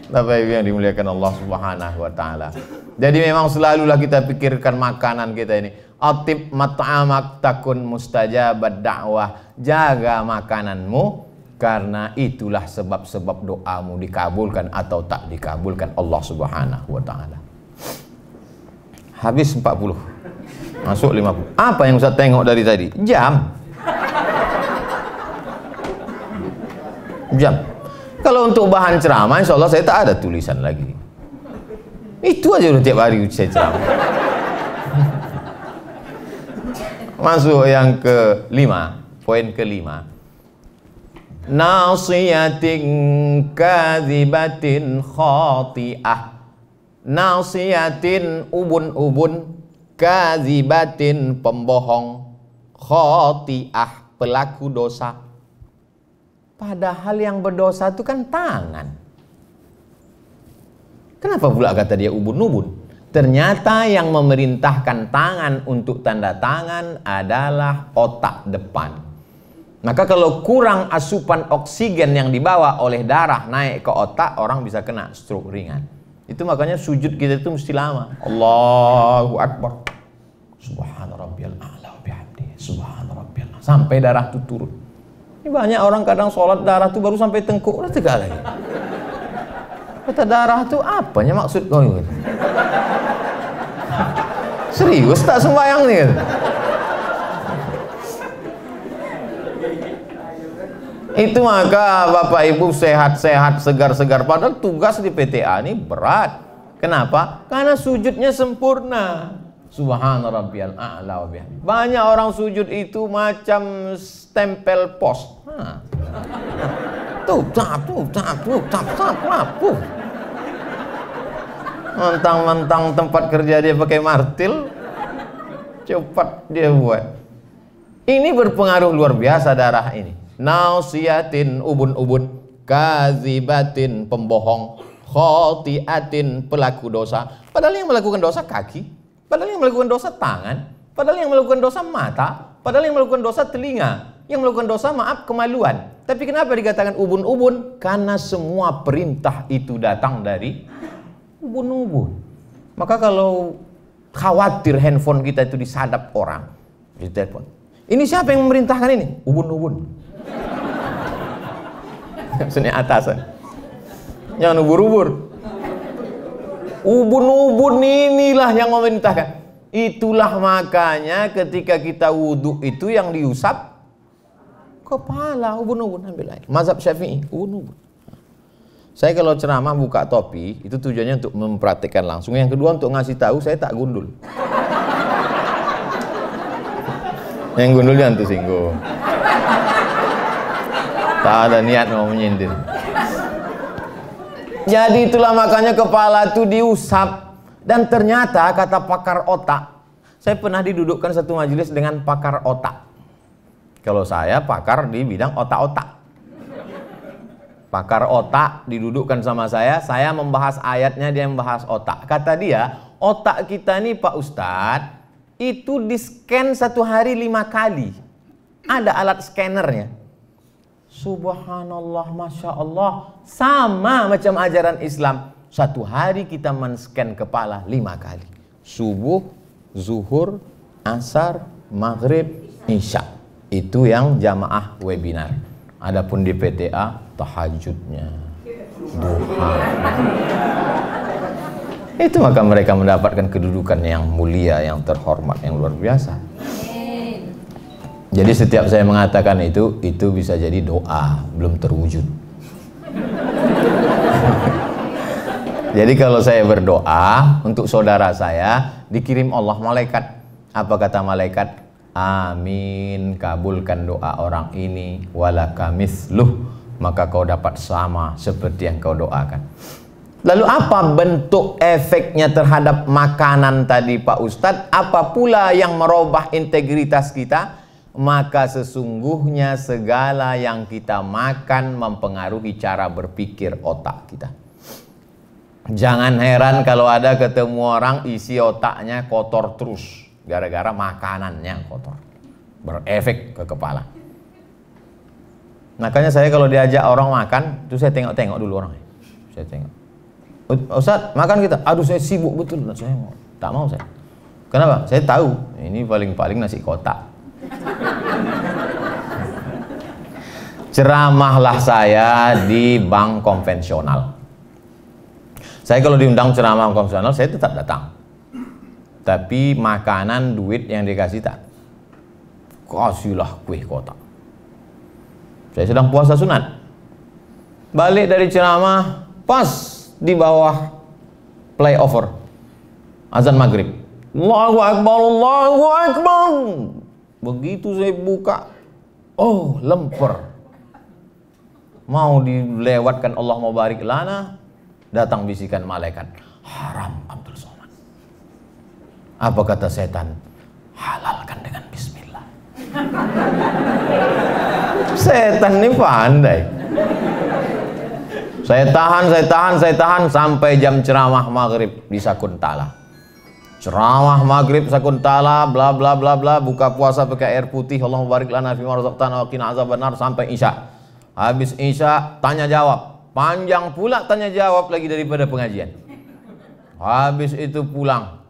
Bapak Ibu yang dimuliakan Allah Subhanahu wa taala. Jadi memang selalulah kita pikirkan makanan kita ini. Atib mat'amak takun mustajabad da'wah. Jaga makananmu, karena itulah sebab-sebab doamu dikabulkan atau tak dikabulkan Allah Subhanahu wa taala. Habis 40. Masuk 50. Apa yang Ustaz tengok dari tadi? Jam. Jam. Kalau untuk bahan ceramah, insya Allah saya tak ada tulisan lagi. Itu aja udah tiap hari saya ceramah. Masuk yang kelima, poin kelima. Nasiyatin kadhibatin khati'ah. Nasiyatin ubun-ubun, kadhibatin pembohong, khati'ah pelaku dosa. Padahal yang berdosa itu kan tangan. Kenapa pula kata dia ubun-ubun? Ternyata yang memerintahkan tangan untuk tanda tangan adalah otak depan. Maka kalau kurang asupan oksigen yang dibawa oleh darah naik ke otak, orang bisa kena stroke ringan. Itu makanya sujud kita itu mesti lama. Allahu Akbar. Subhana rabbiyal a'la wa bihamdihi. Subhana rabbiyal a'la. Sampai darah itu turun. Ini banyak orang kadang sholat darah itu baru sampai tengkuk udah tegak lagi. Kata darah itu apanya maksud kau ini? Serius tak sembahyang nih? Itu maka Bapak Ibu sehat-sehat, segar-segar. Padahal tugas di PTA ini berat. Kenapa? Karena sujudnya sempurna. Subhana rabbiyal a'la wa bihamdihi. Banyak orang sujud itu macam stempel pos. Tuh, mentang-mentang tempat kerja dia pakai martil, cepat dia buat. Ini berpengaruh luar biasa darah ini. Nausiyatin ubun-ubun, kazibatin pembohong, khotiatin pelaku dosa. Padahal yang melakukan dosa kaki, padahal yang melakukan dosa tangan, padahal yang melakukan dosa mata, padahal yang melakukan dosa telinga, yang melakukan dosa maaf kemaluan. Tapi kenapa dikatakan ubun-ubun? Karena semua perintah itu datang dari ubun-ubun. Maka kalau khawatir handphone kita itu disadap orang, di telepon, ini siapa yang memerintahkan ini? Ubun-ubun. Sini atasan. Jangan ubur-ubur. Ubun-ubun inilah yang memerintahkan. Itulah makanya ketika kita wudhu itu yang diusap kepala, ubun-ubun, ambil air. Mazhab Syafi'i, ubun-ubun. Saya kalau ceramah buka topi, itu tujuannya untuk mempraktikkan langsung. Yang kedua untuk ngasih tahu saya tak gundul. Yang gundul jangan tersinggung. Tak ada niat mau menyindir. Jadi itulah makanya kepala itu diusap. Dan ternyata kata pakar otak, saya pernah didudukkan satu majelis dengan pakar otak. Kalau saya pakar di bidang otak-otak. Pakar otak didudukkan sama saya membahas ayatnya, dia membahas otak. Kata dia, otak kita nih Pak Ustadz, itu di-scan satu hari 5 kali. Ada alat scannernya. Subhanallah, Masya Allah. Sama macam ajaran Islam. Satu hari kita men-scan kepala 5 kali. Subuh, zuhur, asar, maghrib, isya. Itu yang jamaah webinar. Adapun di PTA, tahajudnya, duha. Itu maka mereka mendapatkan kedudukan yang mulia, yang terhormat, yang luar biasa. Jadi setiap saya mengatakan itu bisa jadi doa, belum terwujud. Jadi kalau saya berdoa untuk saudara saya, dikirim Allah malaikat. Apa kata malaikat? Amin, kabulkan doa orang ini, walaka misluh, maka kau dapat sama seperti yang kau doakan. Lalu apa bentuk efeknya terhadap makanan tadi Pak Ustadz? Apa pula yang merubah integritas kita? Maka sesungguhnya segala yang kita makan mempengaruhi cara berpikir otak kita. Jangan heran kalau ada ketemu orang isi otaknya kotor terus. Gara-gara makanannya kotor, berefek ke kepala. Makanya saya kalau diajak orang makan, itu saya tengok-tengok dulu orangnya. Saya tengok. Ustaz, makan kita. Aduh, saya sibuk betul. Saya tak mau saya. Kenapa? Saya tahu ini paling-paling nasi kotak. Ceramahlah saya di bank konvensional. Saya kalau diundang ceramah konvensional, saya tetap datang. Tapi makanan, duit yang dikasih tak. Kasihlah kue kotak. Saya sedang puasa sunat. Balik dari ceramah, pas di bawah flyover azan maghrib. Allahu Akbar, Allahu Akbar. Begitu saya buka, oh lemper. Mau dilewatkan Allah mau barik lana, datang bisikan malaikat, haram Abdul Somad. Apa kata setan? Halalkan dengan bismillah. Setan ini pandai. Saya tahan sampai jam ceramah maghrib di Sakuntala. Ceramah maghrib Sakuntala, bla bla bla bla, buka puasa pakai air putih, Allahumma barik lana fima razaqtana wa qina azabannar sampai Isya. Habis Isya tanya jawab, panjang pula tanya jawab lagi daripada pengajian. Habis itu pulang.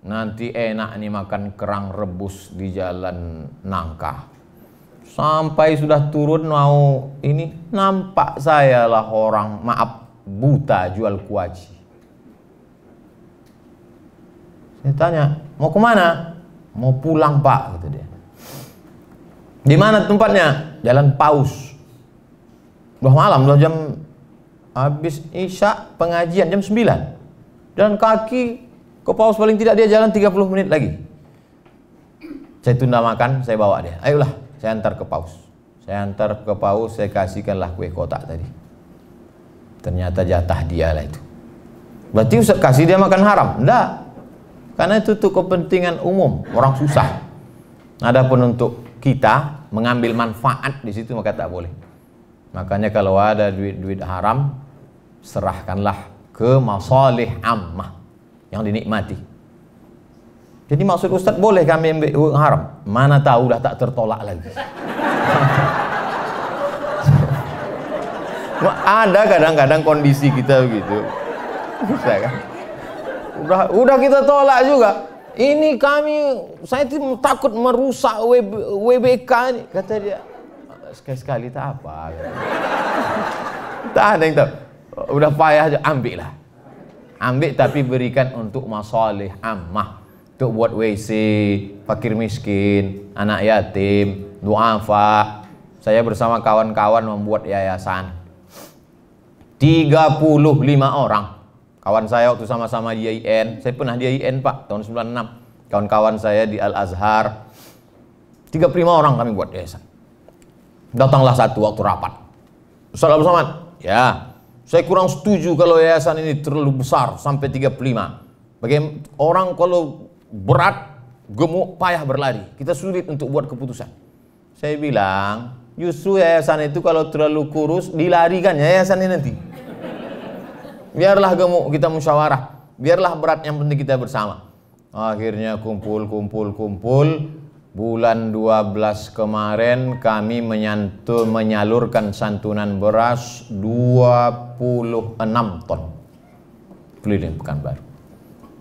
Nanti enak nih makan kerang rebus di jalan Nangka. Sampai sudah turun mau ini, nampak saya lah orang, maaf, buta jual kuaci. Saya tanya, mau kemana? Mau pulang Pak, kata dia. Di mana tempatnya? Jalan Paus. Udah malam, udah jam habis Isya pengajian jam 9. Jalan kaki ke Paus, paling tidak dia jalan 30 menit lagi. Saya tunda makan, saya bawa dia. Ayolah, saya antar ke Paus. Saya antar ke Paus, saya kasihkanlah kue kotak tadi. Ternyata jatah dia lah itu. Berarti Ustaz kasih dia makan haram? Enggak. Karena itu untuk kepentingan umum, orang susah. Adapun untuk kita mengambil manfaat di situ maka tak boleh. Makanya kalau ada duit-duit haram, serahkanlah ke masalih ammah yang dinikmati. Jadi maksud Ustaz boleh kami ambil uang haram? Mana tahu dah tak tertolak lagi. Ada kadang-kadang kondisi kita begitu. Bisa kan? Udah kita tolak juga. Ini saya takut merusak WBK ini, kata dia. Sekali-sekali tak apa. Tak ada yang tahu. Udah payah aja, ambil lah. Ambil tapi berikan untuk masalih ammah. Untuk buat WC, fakir miskin, anak yatim, duafa. Saya bersama kawan-kawan membuat yayasan. 35 orang. Kawan saya waktu sama-sama di IAIN, saya pernah di IAIN Pak, tahun 96. Kawan-kawan saya di Al-Azhar, 35 orang kami buat yayasan. Datanglah satu waktu rapat. Ustaz Abdul Somad, ya, saya kurang setuju kalau yayasan ini terlalu besar sampai 35. Bagaimana orang kalau berat, gemuk, payah berlari, kita sulit untuk buat keputusan. Saya bilang, justru yayasan itu kalau terlalu kurus, dilarikan yayasan ini nanti. Biarlah gemuk kita musyawarah, biarlah berat yang penting kita bersama. Akhirnya kumpul. Bulan 12 kemarin kami menyalurkan santunan beras 26 ton keliling Pekanbaru.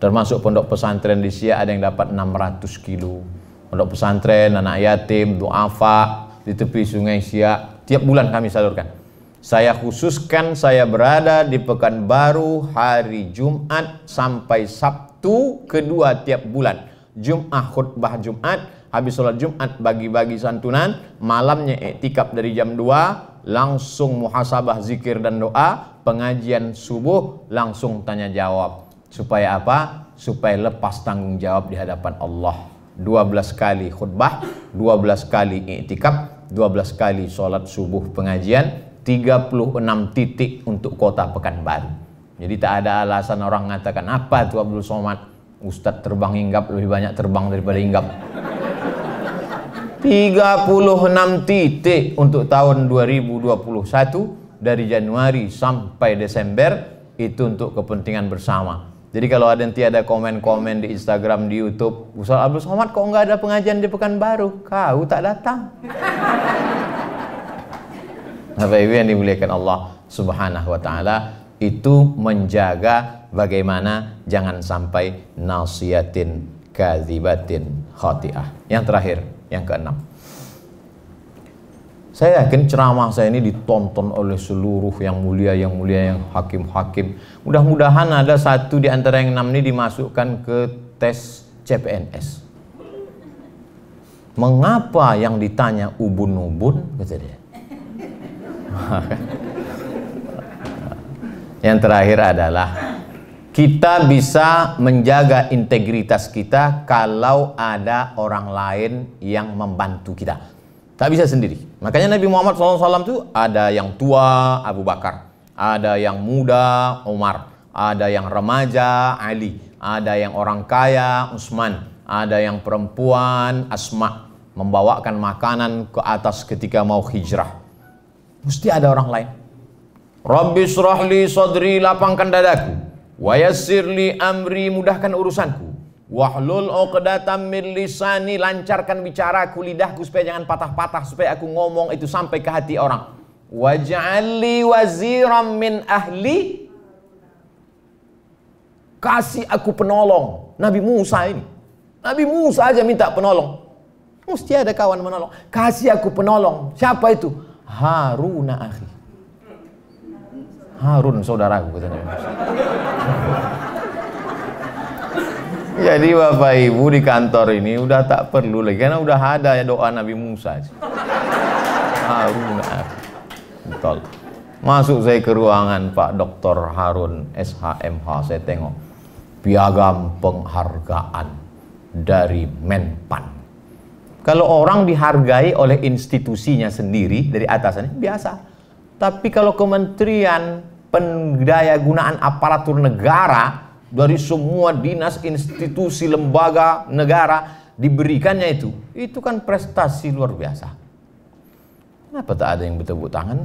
Termasuk pondok pesantren di Siak ada yang dapat 600 kilo. Pondok pesantren, anak yatim, duafa di tepi sungai Siak, tiap bulan kami salurkan. Saya khususkan saya berada di Pekanbaru hari Jumat sampai Sabtu kedua tiap bulan. Jumat khutbah Jumat, habis sholat Jumat bagi-bagi santunan, malamnya iktikaf dari jam 2, langsung muhasabah zikir dan doa, pengajian subuh, langsung tanya jawab. Supaya apa? Supaya lepas tanggung jawab di hadapan Allah. 12 kali khutbah, 12 kali iktikaf, 12 kali sholat subuh pengajian, 36 titik untuk kota Pekanbaru. Jadi tak ada alasan orang mengatakan apa itu Abdul Somad, Ustadz terbang hinggap, lebih banyak terbang daripada hinggap. 36 titik untuk tahun 2021 dari Januari sampai Desember, itu untuk kepentingan bersama. Jadi kalau ada nanti ada komen-komen di Instagram, di YouTube, Ustadz Abdul Somad kok nggak ada pengajian di Pekanbaru, kau tak datang. Bapak Ibu yang dimuliakan Allah Subhanahu wa taala, itu menjaga bagaimana jangan sampai nasiyatin kadzibatin khati'ah. Yang terakhir, yang keenam. Saya yakin ceramah saya ini ditonton oleh seluruh yang mulia, yang hakim-hakim. Mudah-mudahan ada satu di antara yang 6 ini dimasukkan ke tes CPNS. Mengapa yang ditanya ubun-ubun? Kata dia. Yang terakhir adalah kita bisa menjaga integritas kita kalau ada orang lain yang membantu kita. Tak bisa sendiri. Makanya Nabi Muhammad SAW itu ada yang tua Abu Bakar, ada yang muda Umar, ada yang remaja Ali, ada yang orang kaya Utsman, ada yang perempuan Asma, membawakan makanan ke atas ketika mau hijrah. Mesti ada orang lain. Rabbi shrah li sadri, lapangkan dadaku, wa yassir li amri, mudahkan urusanku, wahlul 'uqdatam min lisani, lancarkan bicaraku, lidahku supaya jangan patah-patah, supaya aku ngomong itu sampai ke hati orang. Waj'al li waziran min ahli, kasih aku penolong. Nabi Musa ini, Nabi Musa aja minta penolong, mesti ada kawan menolong. Kasih aku penolong. Siapa itu? Haruna akhi, Harun saudaraku, kata Nabi Musa. Jadi Bapak Ibu di kantor ini udah tak perlu lagi, karena udah ada ya doa Nabi Musa. Harun akhi. Betul. Masuk saya ke ruangan Pak Dr. Harun SHMH, saya tengok piagam penghargaan dari Menpan. Kalau orang dihargai oleh institusinya sendiri dari atasannya biasa. Tapi kalau kementerian pendayagunaan aparatur negara dari semua dinas, institusi, lembaga negara diberikannya itu kan prestasi luar biasa. Kenapa tak ada yang bertepuk tangan?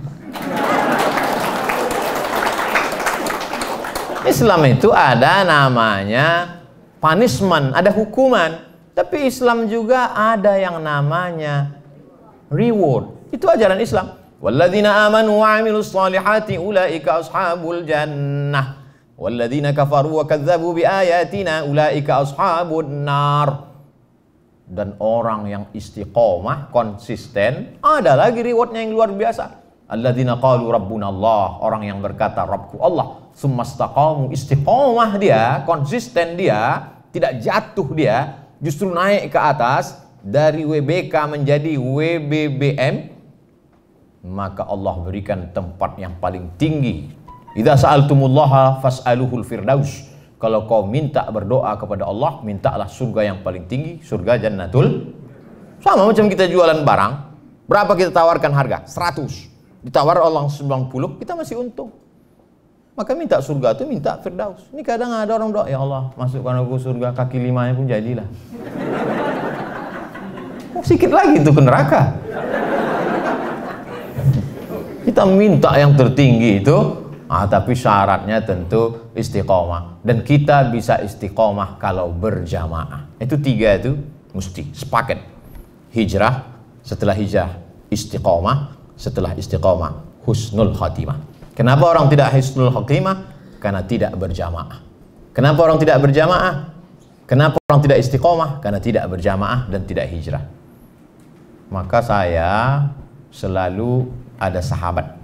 Islam itu ada namanya punishment, ada hukuman. Tapi Islam juga ada yang namanya reward. Itu ajaran Islam. Walladzina amanu wa 'amilus shalihati ulaika ashabul jannah. Walladzina kafaru wa kadzdzabu biayatina ulaika ashabun nar. Dan orang yang istiqomah, konsisten, ada lagi rewardnya yang luar biasa. Alladzina qalu rabbuna Allah, orang yang berkata Rabbku Allah, tsumastaqamu, istiqomah dia, konsisten dia, tidak jatuh dia, justru naik ke atas dari WBK menjadi WBBM, maka Allah berikan tempat yang paling tinggi. Idza sa'altumullaha fas'aluhul firdaus. Kalau kau minta berdoa kepada Allah, mintalah surga yang paling tinggi, surga jannatul. Sama macam kita jualan barang, berapa kita tawarkan harga? 100. Ditawar Allah 90, kita masih untung. Maka minta surga itu minta firdaus. Ini kadang ada orang doa, ya Allah masukkan aku surga, kaki 5-nya pun jadilah. Sedikit lagi itu ke neraka. Kita minta yang tertinggi itu, tapi syaratnya tentu istiqomah. Dan kita bisa istiqomah kalau berjamaah. Itu 3 itu mesti sepaket. Hijrah, setelah hijrah istiqomah, setelah istiqomah husnul khatimah. Kenapa orang tidak husnul khatimah? Karena tidak berjamaah. Kenapa orang tidak berjamaah? Kenapa orang tidak istiqomah? Karena tidak berjamaah dan tidak hijrah. Maka saya selalu ada sahabat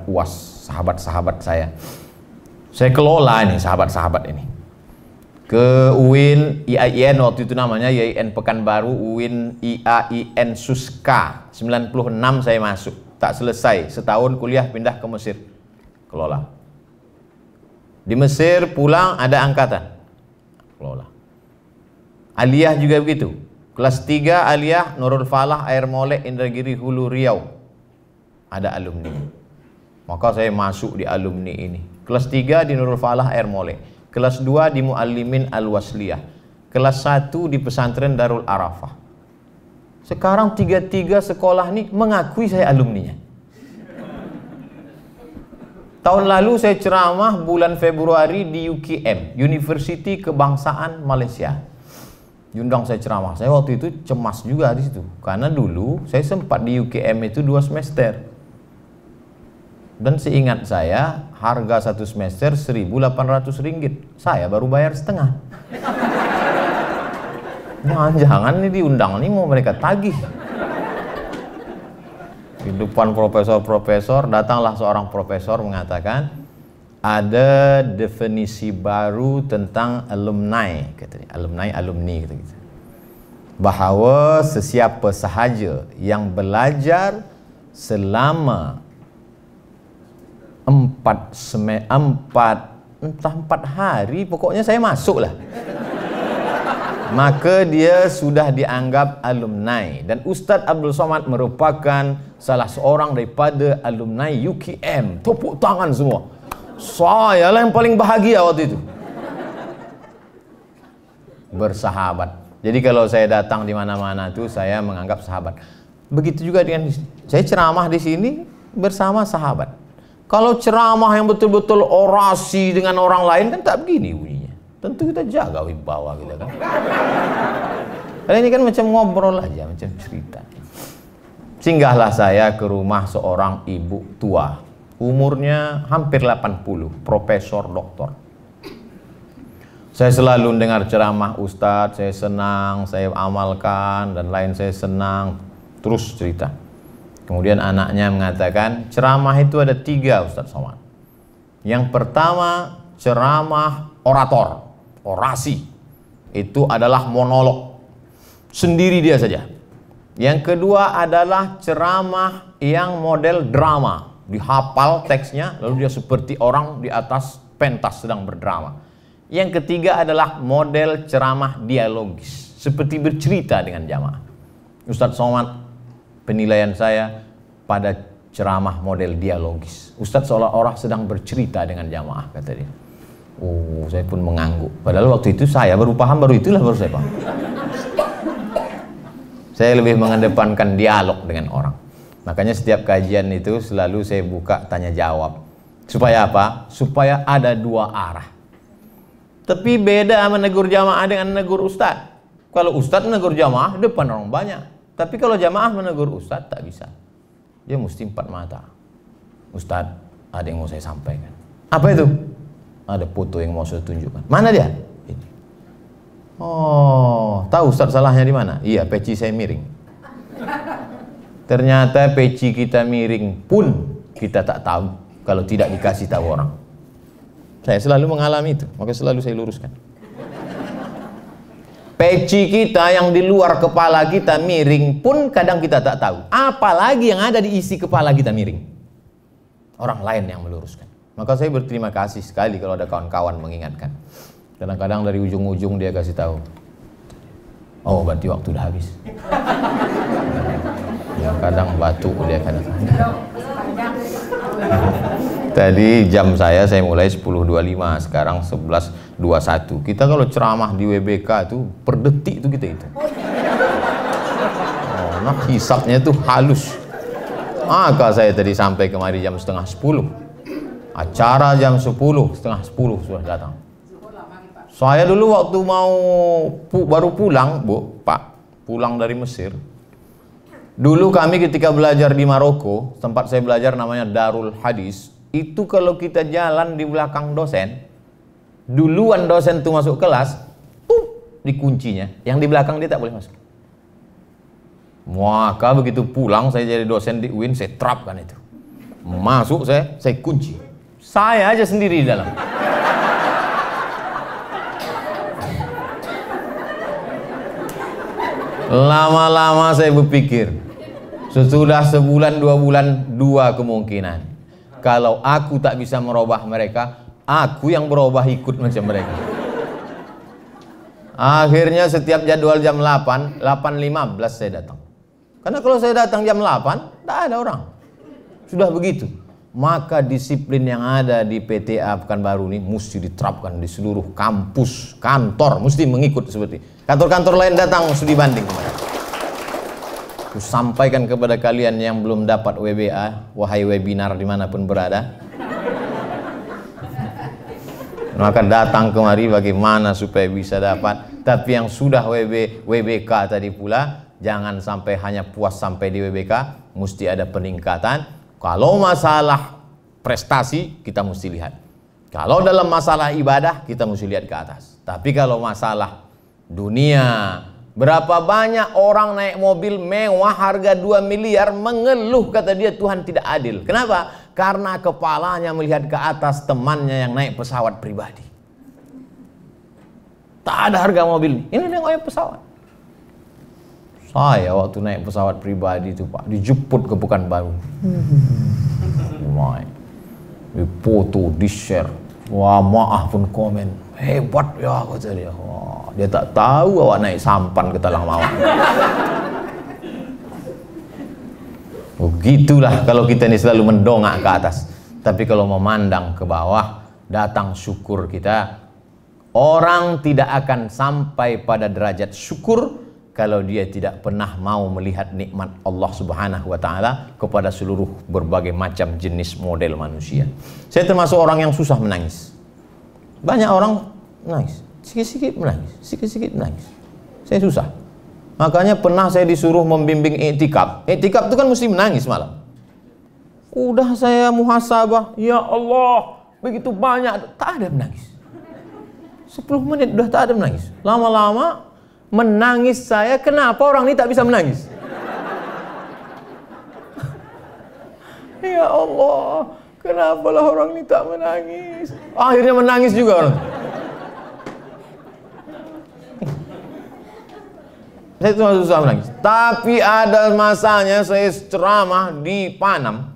UAS, sahabat-sahabat saya. Saya kelola ini sahabat-sahabat ini. Ke UIN IAIN waktu itu namanya IAIN Pekanbaru, UIN IAIN Suska. 96 saya masuk, tak selesai, setahun kuliah pindah ke Mesir. Kelola. Di Mesir pulang ada angkatan. Kelola. Aliyah juga begitu. Kelas 3 Aliyah Nurul Falah Air Molek Indragiri Hulu Riau. Ada alumni. Maka saya masuk di alumni ini. Kelas 3 di Nurul Falah Air Molek. Kelas 2 di Muallimin Al-Wasliyah. Kelas 1 di Pesantren Darul Arafah. Sekarang 3 sekolah ini mengakui saya alumninya. Tahun lalu saya ceramah bulan Februari di UKM, University Kebangsaan Malaysia. Diundang saya ceramah. Saya waktu itu cemas juga di situ. Karena dulu saya sempat di UKM itu 2 semester. Dan seingat saya, harga satu semester 1.800 ringgit. Saya baru bayar setengah. Jangan-jangan nih diundang nih mau mereka tagih. Di depan profesor-profesor, datanglah seorang profesor mengatakan, ada definisi baru tentang alumni, katanya. Alumni, gitu. Bahwa sesiapa sahaja yang belajar selama 4 hari, pokoknya saya masuk lah, maka dia sudah dianggap alumni. Dan Ustadz Abdul Somad merupakan salah seorang daripada alumni UKM. Tepuk tangan semua. Saya lah yang paling bahagia waktu itu. Bersahabat. Jadi kalau saya datang di mana-mana tuh saya menganggap sahabat. Begitu juga dengan saya ceramah di sini bersama sahabat. Kalau ceramah yang betul-betul orasi dengan orang lain kan tak begini bunyinya. Tentu kita jaga wibawa kita kan. Karena ini kan macam ngobrol aja, macam cerita. Singgahlah saya ke rumah seorang ibu tua. Umurnya hampir 80, profesor doktor. Saya selalu dengar ceramah Ustadz, saya senang, saya amalkan, dan lain saya senang. Terus cerita. Kemudian anaknya mengatakan, ceramah itu ada 3 Ustadz Somad. Yang pertama, ceramah orator, orasi. Itu adalah monolog. Sendiri dia saja. Yang kedua adalah ceramah yang model drama. Dihafal teksnya, lalu dia seperti orang di atas pentas sedang berdrama. Yang ketiga adalah model ceramah dialogis, seperti bercerita dengan jamaah. Ustadz Somad, penilaian saya pada ceramah model dialogis. Ustadz seolah-olah sedang bercerita dengan jamaah, kata dia. Oh, saya pun mengangguk. Padahal waktu itu saya baru paham, baru saya paham. Saya lebih mengedepankan dialog dengan orang. Makanya setiap kajian itu selalu saya buka tanya jawab. Supaya apa? Supaya ada 2 arah. Tapi beda menegur jamaah dengan menegur ustadz. Kalau ustadz menegur jamaah depan orang banyak. Tapi kalau jamaah menegur ustadz tak bisa. Dia mesti 4 mata. Ustadz, ada yang mau saya sampaikan. Apa itu? Ada foto yang mau saya tunjukkan. Mana dia? Ini. Oh, tahu ustadz salahnya di mana? Iya, peci saya miring. Ternyata peci kita miring pun kita tak tahu kalau tidak dikasih tahu orang. Saya selalu mengalami itu, maka selalu saya luruskan. Peci kita yang di luar kepala kita miring pun kadang kita tak tahu. Apalagi yang ada di isi kepala kita miring. Orang lain yang meluruskan. Maka saya berterima kasih sekali kalau ada kawan-kawan mengingatkan. Kadang-kadang dari ujung-ujung dia kasih tahu. Oh, berarti waktu udah habis. Ya, kadang batu dia kadang. Tadi jam saya mulai 10.25, sekarang 11.21. Kita kalau ceramah di WBK itu per detik itu kita itu. Oh, nah hisapnya itu halus. Maka saya tadi sampai kemari jam 9:30. Acara jam 10:30 sudah datang. Saya dulu waktu baru pulang, Bu, Pak, pulang dari Mesir. Dulu kami ketika belajar di Maroko, tempat saya belajar namanya Darul Hadis. Itu kalau kita jalan di belakang dosen, duluan dosen itu masuk kelas, dikuncinya. Yang di belakang dia tak boleh masuk. Maka begitu pulang saya jadi dosen di UIN, saya terapkan itu. Masuk saya kunci. Saya aja sendiri di dalam. Lama-lama saya berpikir, sesudah sebulan 2 bulan 2 kemungkinan. Kalau aku tak bisa merubah mereka, aku yang berubah ikut macam mereka. Akhirnya setiap jadwal jam 8:15 saya datang. Karena kalau saya datang jam 8, tak ada orang. Sudah begitu. Maka disiplin yang ada di PTA Pekanbaru ini mesti diterapkan di seluruh kampus, kantor, mesti mengikut seperti. Kantor-kantor lain datang studi banding kemarin. Aku sampaikan kepada kalian yang belum dapat WBA, wahai webinar dimanapun berada, maka datang kemari bagaimana supaya bisa dapat. Tapi yang sudah WBK tadi pula, jangan sampai hanya puas sampai di WBK, mesti ada peningkatan. Kalau masalah prestasi, kita mesti lihat. Kalau dalam masalah ibadah, kita mesti lihat ke atas. Tapi kalau masalah dunia, berapa banyak orang naik mobil mewah harga 2 miliar mengeluh, kata dia Tuhan tidak adil. Kenapa? Karena kepalanya melihat ke atas temannya yang naik pesawat pribadi. Tak ada harga mobil. Ini yang naik pesawat. Saya waktu naik pesawat pribadi itu Pak, dijemput ke Pekanbaru. Dipoto, di-share. Wah, maaf pun komen. Hebat ya, kata dia. Wah, dia tak tahu awak naik sampan ke Talang Mawar. Begitulah kalau kita ini selalu mendongak ke atas. Tapi kalau memandang ke bawah, datang syukur kita. Orang tidak akan sampai pada derajat syukur kalau dia tidak pernah mau melihat nikmat Allah Subhanahu wa Ta'ala kepada seluruh berbagai macam jenis model manusia. Saya termasuk orang yang susah menangis. Banyak orang menangis, sikit-sikit menangis, sikit-sikit menangis. Saya susah. Makanya pernah saya disuruh membimbing i'tikaf. I'tikaf itu kan mesti menangis malam. Udah saya muhasabah, ya Allah, begitu banyak, tak ada menangis. 10 menit udah tak ada menangis. Lama-lama menangis saya, kenapa orang ini tak bisa menangis? Ya Allah, kenapalah orang ini tak menangis? Akhirnya menangis juga orang. Saya cuma susah menangis. Tapi ada masanya saya ceramah di Panam.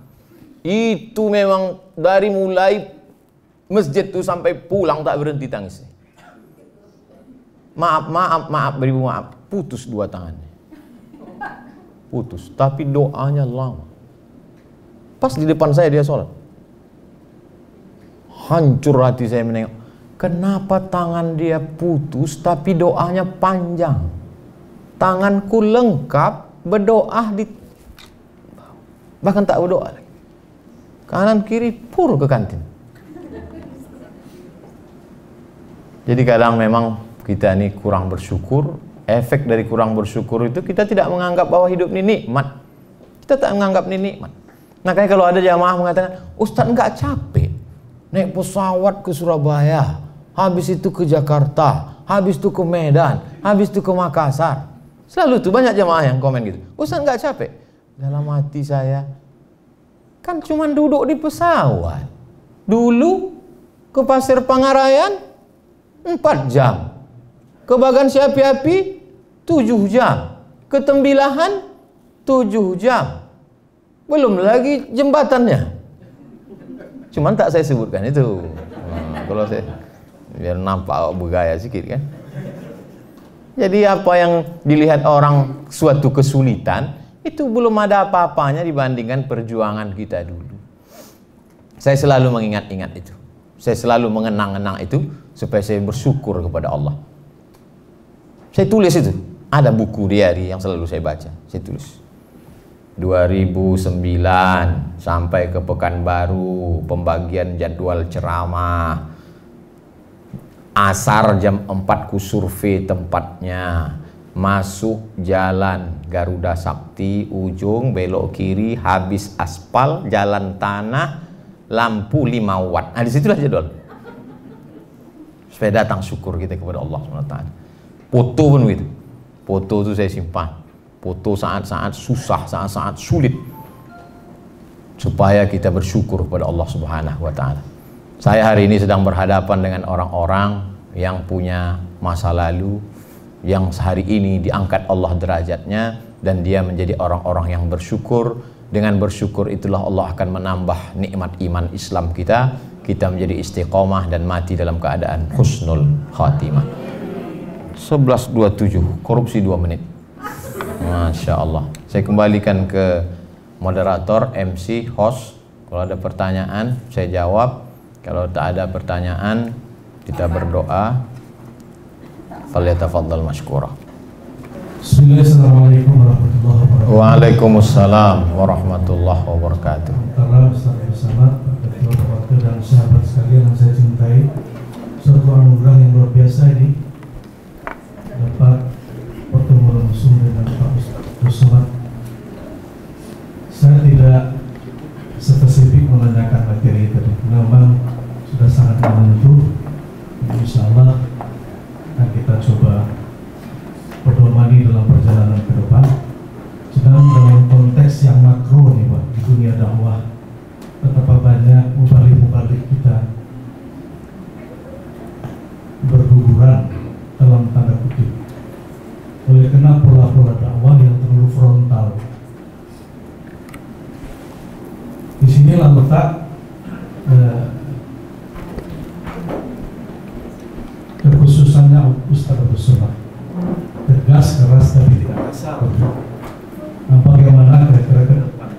Itu memang dari mulai masjid itu sampai pulang tak berhenti tangis. Maaf, beribu maaf. Putus 2 tangannya. Putus, tapi doanya lama. Pas di depan saya dia sholat. Hancur hati saya menengok. Kenapa tangan dia putus tapi doanya panjang? Tanganku lengkap, berdoa di bahkan tak berdoa lagi. Kanan kiri pur ke kantin. Jadi kadang memang kita ini kurang bersyukur. Efek dari kurang bersyukur itu kita tidak menganggap bahwa hidup ini nikmat. Kita tak menganggap ini nikmat. Makanya kalau ada jamaah mengatakan, Ustaz enggak capek naik pesawat ke Surabaya, habis itu ke Jakarta, habis itu ke Medan, habis itu ke Makassar. Selalu tuh banyak jamaah yang komen gitu, Ustaz enggak capek? Dalam hati saya, kan cuma duduk di pesawat. Dulu ke Pasir Pangarayan 4 jam. Ke Bagan Siapi-api 7 jam. Ke Tembilahan 7 jam. Belum lagi jembatannya. Cuman tak saya sebutkan itu. Kalau saya biar nampak bergaya sedikit kan. Jadi apa yang dilihat orang suatu kesulitan itu belum ada apa-apanya dibandingkan perjuangan kita dulu. Saya selalu mengingat-ingat itu. Saya selalu mengenang-enang itu supaya saya bersyukur kepada Allah. Saya tulis itu. Ada buku diary yang selalu saya baca. Saya tulis. 2009 sampai ke Pekanbaru, pembagian jadwal ceramah. Asar jam 4 ku survei tempatnya. Masuk jalan Garuda Sakti, ujung belok kiri, habis aspal, jalan tanah, lampu 5 watt. Nah disitulah jadwal. Supaya datang syukur kita kepada Allah SWT. Foto pun begitu. Foto itu saya simpan. Foto saat-saat susah, saat-saat sulit. Supaya kita bersyukur kepada Allah Subhanahu wa Ta'ala. Saya hari ini sedang berhadapan dengan orang-orang yang punya masa lalu, yang sehari ini diangkat Allah derajatnya, dan dia menjadi orang-orang yang bersyukur. Dengan bersyukur itulah Allah akan menambah nikmat iman Islam kita. Kita menjadi istiqomah dan mati dalam keadaan husnul khatimah. 11.27, korupsi 2 menit. Masya Allah. Saya kembalikan ke moderator, MC, host. Kalau ada pertanyaan, saya jawab. Kalau tak ada pertanyaan, kita berdoa. Falyatafaddal mashkura. Assalamualaikum warahmatullahi wabarakatuh. Waalaikumsalam warahmatullahi wabarakatuh. Bersama waktu dan sahabat sekalian yang saya cintai, suatu anugerah yang luar biasa ini dapat pertemuan langsung dengan Pak Ustaz Somad. Saya tidak spesifik menanyakan materi menentu, insya Allah akan kita coba pedomani dalam perjalanan ke depan. Sedang dalam konteks yang makro nih Pak, di dunia dakwah, betapa banyak mubalik-mubalik kita berguguran dalam tanda kutip oleh kena pola-pola dakwah yang terlalu frontal. Di sinilah letak kekhususannya Ustaz Abdus Somad, tegas, keras, tapi tidak kasar. Nah, bagaimana kira-kira ke depan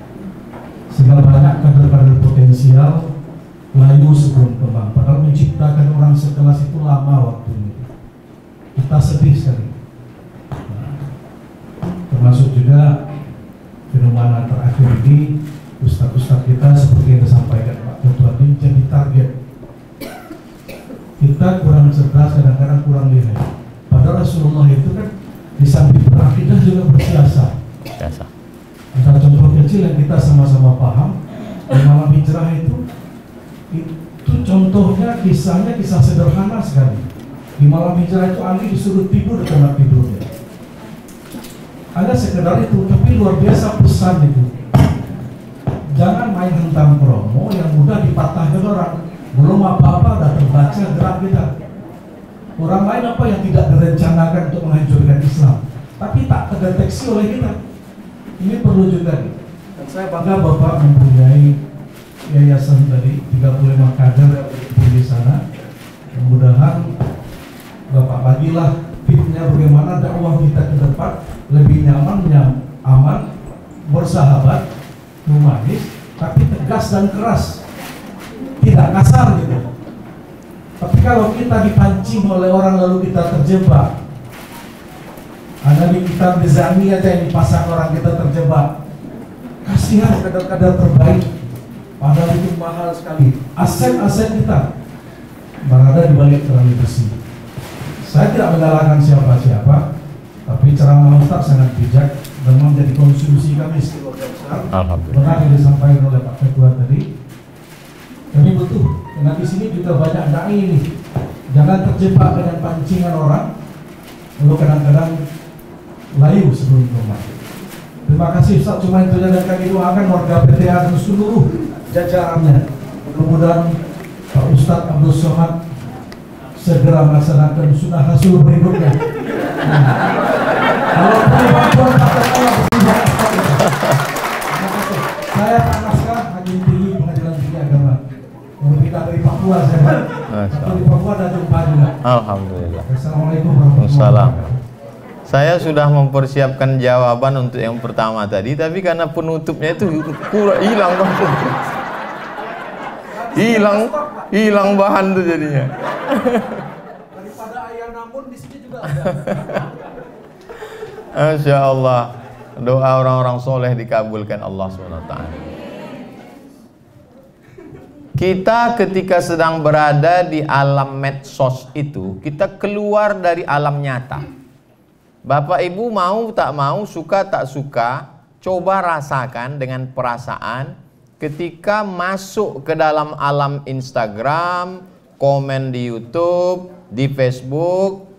sehingga banyak kader-kader potensial layu sebelum kembang, padahal menciptakan orang sekelas itu lama waktunya. Kita sedih sekali. Nah, termasuk juga fenomena terakhir ini, ustaz-ustaz kita seperti yang disampaikan Pak Ketua ini jadi target. Kita kurang cerdas, kadang-kadang kurang lihai. Padahal Rasulullah itu kan di samping berakidah juga bersiasat. Ada contoh kecil yang kita sama-sama paham di malam hijrah itu contohnya kisahnya kisah sederhana sekali. Di malam hijrah itu Ali disuruh tidur di tempat tidurnya. Ada sekedar itu, tapi luar biasa pesan itu. Jangan main hentam promo yang mudah dipatahkan orang. Belum apa-apa udah terbaca gerak kita. Orang lain apa yang tidak direncanakan untuk menghancurkan Islam, tapi tak terdeteksi oleh kita. Ini perlu juga. Dan saya bangga Bapak mempunyai yayasan dari 35 kader di sana. Mudah-mudahan Bapak bagilah tipsnya bagaimana dakwah kita ke depan lebih nyaman, aman, bersahabat, humanis, tapi tegas dan keras, tidak kasar gitu. Tapi kalau kita dipancing oleh orang lalu kita terjebak, ada di kitab Nizami aja yang dipasang orang kita terjebak. Kasihan kadar-kadar terbaik, padahal itu mahal sekali. Aset-aset kita berada di balik tali besi. Saya tidak menyalahkan siapa-siapa, tapi ceramah Ustaz sangat bijak dan menjadi konsumsi kami keluarga besar. Benar yang disampaikan oleh Pak Ketua tadi. Kami butuh, karena di sini juga banyak dai ini. Jangan terjebak dengan pancingan orang, lalu kadang-kadang layu sebelum rumah. Terima kasih Ustaz, cuma itu dan kami doakan warga PTA dan seluruh jajarannya. Mudah-mudahan Pak Ustaz Abdus Somad segera melaksanakan sunnah Rasul berikutnya. Kalau perlu saya Pak Naskah, Hakim Tinggi Pengadilan Tinggi Agama. Kalau kita dari Papua, saya dari Papua ada jumpa juga. Alhamdulillah. Assalamualaikum warahmatullahi wabarakatuh. Saya sudah mempersiapkan jawaban untuk yang pertama tadi, tapi karena penutupnya itu hilang hilang bahan tuh jadinya. Daripada ayah namun di sini juga ada. Masya Allah, doa orang-orang soleh dikabulkan Allah SWT. Kita ketika sedang berada di alam medsos itu, kita keluar dari alam nyata. Bapak Ibu mau tak mau, suka tak suka, coba rasakan dengan perasaan ketika masuk ke dalam alam Instagram, komen di YouTube, di Facebook,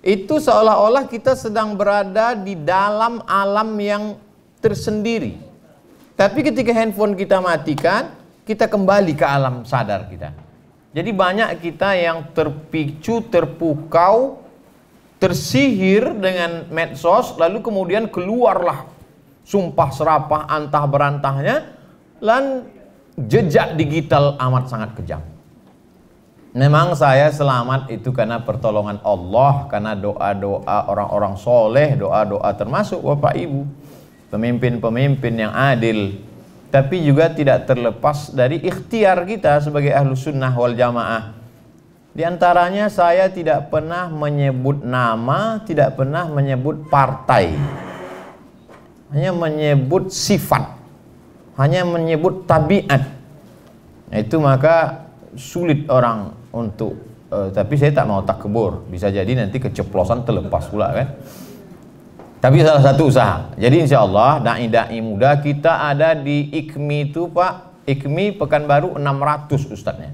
itu seolah-olah kita sedang berada di dalam alam yang tersendiri. Tapi ketika handphone kita matikan, kita kembali ke alam sadar kita. Jadi banyak kita yang terpicu, terpukau, tersihir dengan medsos, lalu kemudian keluarlah sumpah serapah antah berantahnya, dan jejak digital amat sangat kejam. Memang saya selamat itu karena pertolongan Allah, karena doa-doa orang-orang soleh, doa-doa termasuk Bapak Ibu, pemimpin-pemimpin yang adil. Tapi juga tidak terlepas dari ikhtiar kita sebagai Ahlus Sunnah wal Jamaah. Di antaranya saya tidak pernah menyebut nama, tidak pernah menyebut partai, hanya menyebut sifat, hanya menyebut tabiat. Itu maka sulit orang untuk tapi saya tak mau takbur, bisa jadi nanti keceplosan terlepas pula kan. Tapi salah satu usaha. Jadi insya Allah dai-dai muda kita ada di IKMI itu Pak, IKMI Pekanbaru 600 ustadznya.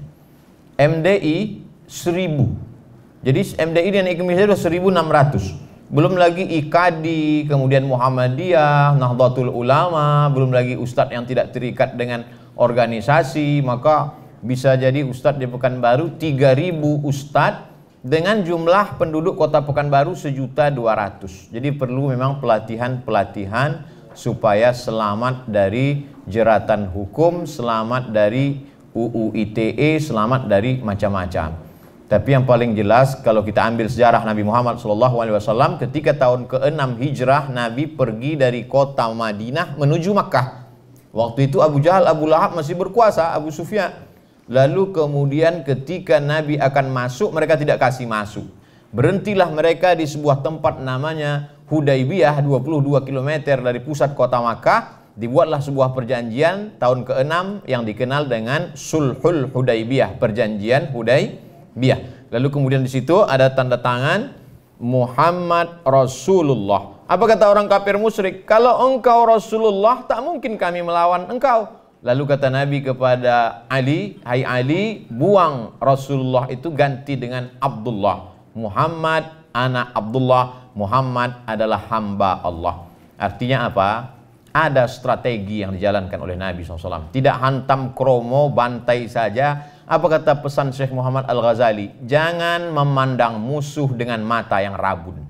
MDI 1000. Jadi MDI dan Indonesia sudah 1600. Belum lagi IKADI, kemudian Muhammadiyah, Nahdlatul Ulama, belum lagi ustadz yang tidak terikat dengan organisasi. Maka bisa jadi ustadz di Pekanbaru 3000 ustadz dengan jumlah penduduk kota Pekanbaru 1.200.000. Jadi perlu memang pelatihan-pelatihan supaya selamat dari jeratan hukum, selamat dari UU ITE, selamat dari macam-macam. Tapi yang paling jelas kalau kita ambil sejarah Nabi Muhammad SAW, ketika tahun ke-6 Hijrah, Nabi pergi dari kota Madinah menuju Makkah. Waktu itu Abu Jahal, Abu Lahab masih berkuasa, Abu Sufyan. Lalu kemudian ketika Nabi akan masuk, mereka tidak kasih masuk. Berhentilah mereka di sebuah tempat namanya Hudaybiyah, 22 km dari pusat kota Makkah. Dibuatlah sebuah perjanjian tahun ke-6 yang dikenal dengan Sulhul Hudaybiyah, perjanjian Hudaybiyah. Lalu kemudian di situ ada tanda tangan Muhammad Rasulullah. Apa kata orang kafir musyrik? Kalau engkau Rasulullah, tak mungkin kami melawan engkau. Lalu kata Nabi kepada Ali, hai Ali, buang Rasulullah itu, ganti dengan Abdullah. Muhammad anak Abdullah, Muhammad adalah hamba Allah. Artinya apa? Ada strategi yang dijalankan oleh Nabi SAW. Tidak hantam kromo, bantai saja. Apa kata pesan Syekh Muhammad Al-Ghazali? Jangan memandang musuh dengan mata yang rabun.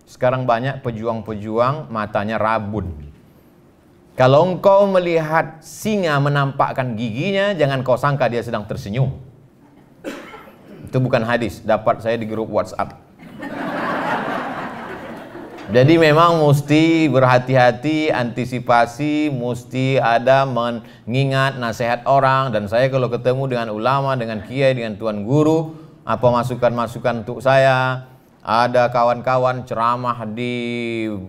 Sekarang banyak pejuang-pejuang matanya rabun. Kalau engkau melihat singa menampakkan giginya, jangan kau sangka dia sedang tersenyum. Itu bukan hadis, dapat saya di grup WhatsApp. Jadi memang mesti berhati-hati, antisipasi, mesti ada mengingat nasihat orang. Dan saya kalau ketemu dengan ulama, dengan kiai, dengan tuan guru, apa masukan-masukan untuk saya? Ada kawan-kawan ceramah di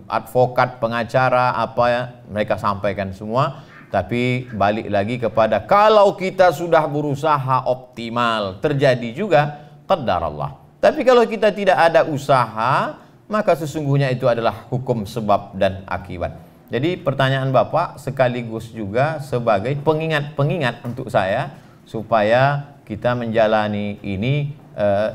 advokat, pengacara, apa ya, mereka sampaikan semua. Tapi balik lagi kepada kalau kita sudah berusaha optimal, terjadi juga qadar Allah. Tapi kalau kita tidak ada usaha, maka sesungguhnya itu adalah hukum sebab dan akibat. Jadi pertanyaan Bapak sekaligus juga sebagai pengingat-pengingat untuk saya, supaya kita menjalani ini.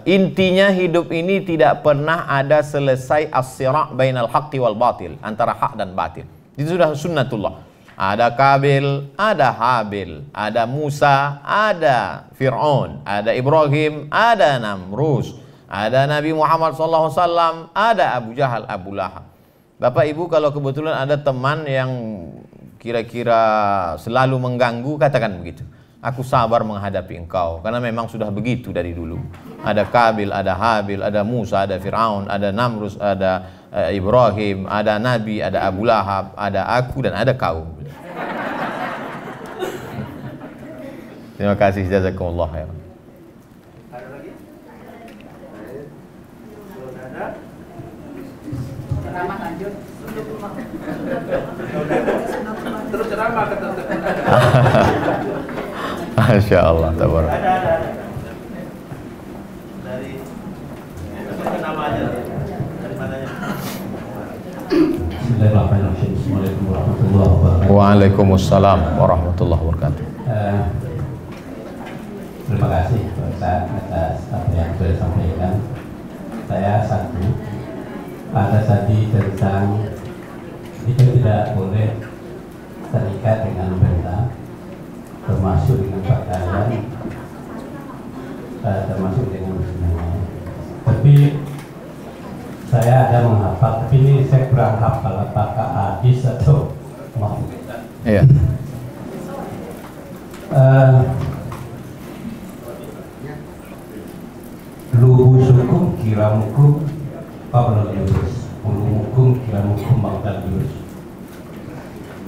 Intinya hidup ini tidak pernah ada selesai as-sira' bainal haqqi wal batil, antara hak dan batil. Itu sudah sunnatullah. Ada Kabil, ada Habil, ada Musa, ada Fir'aun, ada Ibrahim, ada Namrus, ada Nabi Muhammad SAW, ada Abu Jahal, Abu Lahab. Bapak Ibu, kalau kebetulan ada teman yang kira-kira selalu mengganggu, katakan begitu. Aku sabar menghadapi engkau, karena memang sudah begitu dari dulu. Ada Kabil, ada Habil, ada Musa, ada Fir'aun, ada Namrus, ada Ibrahim, ada Nabi, ada Abu Lahab, ada aku, dan ada kau. Terima kasih, jazakumullah khairan. Ada lagi? Saudara? Ceramah lanjut. Terus ceramah kata Masya Allah, tabarak. Ada. Dari nama aja. Dari mananya? Bismillahirrahmanirrahim. Assalamualaikum warahmatullahi wabarakatuh. Waalaikumsalam warahmatullahi wabarakatuh. Terima kasih Pak Ustaz atas apa yang sudah disampaikan. Saya satu, ada tadi tentang kita tidak boleh terikat dengan benda, termasuk dengan pakaian, termasuk dengan semuanya. Tapi saya ada menghafal, tapi ini saya kurang hafal apakah hadis atau maaf. Iya. Luhusukum kiramukum qabla al-yurus, ulumukum kiramukum ba'da al-yurus.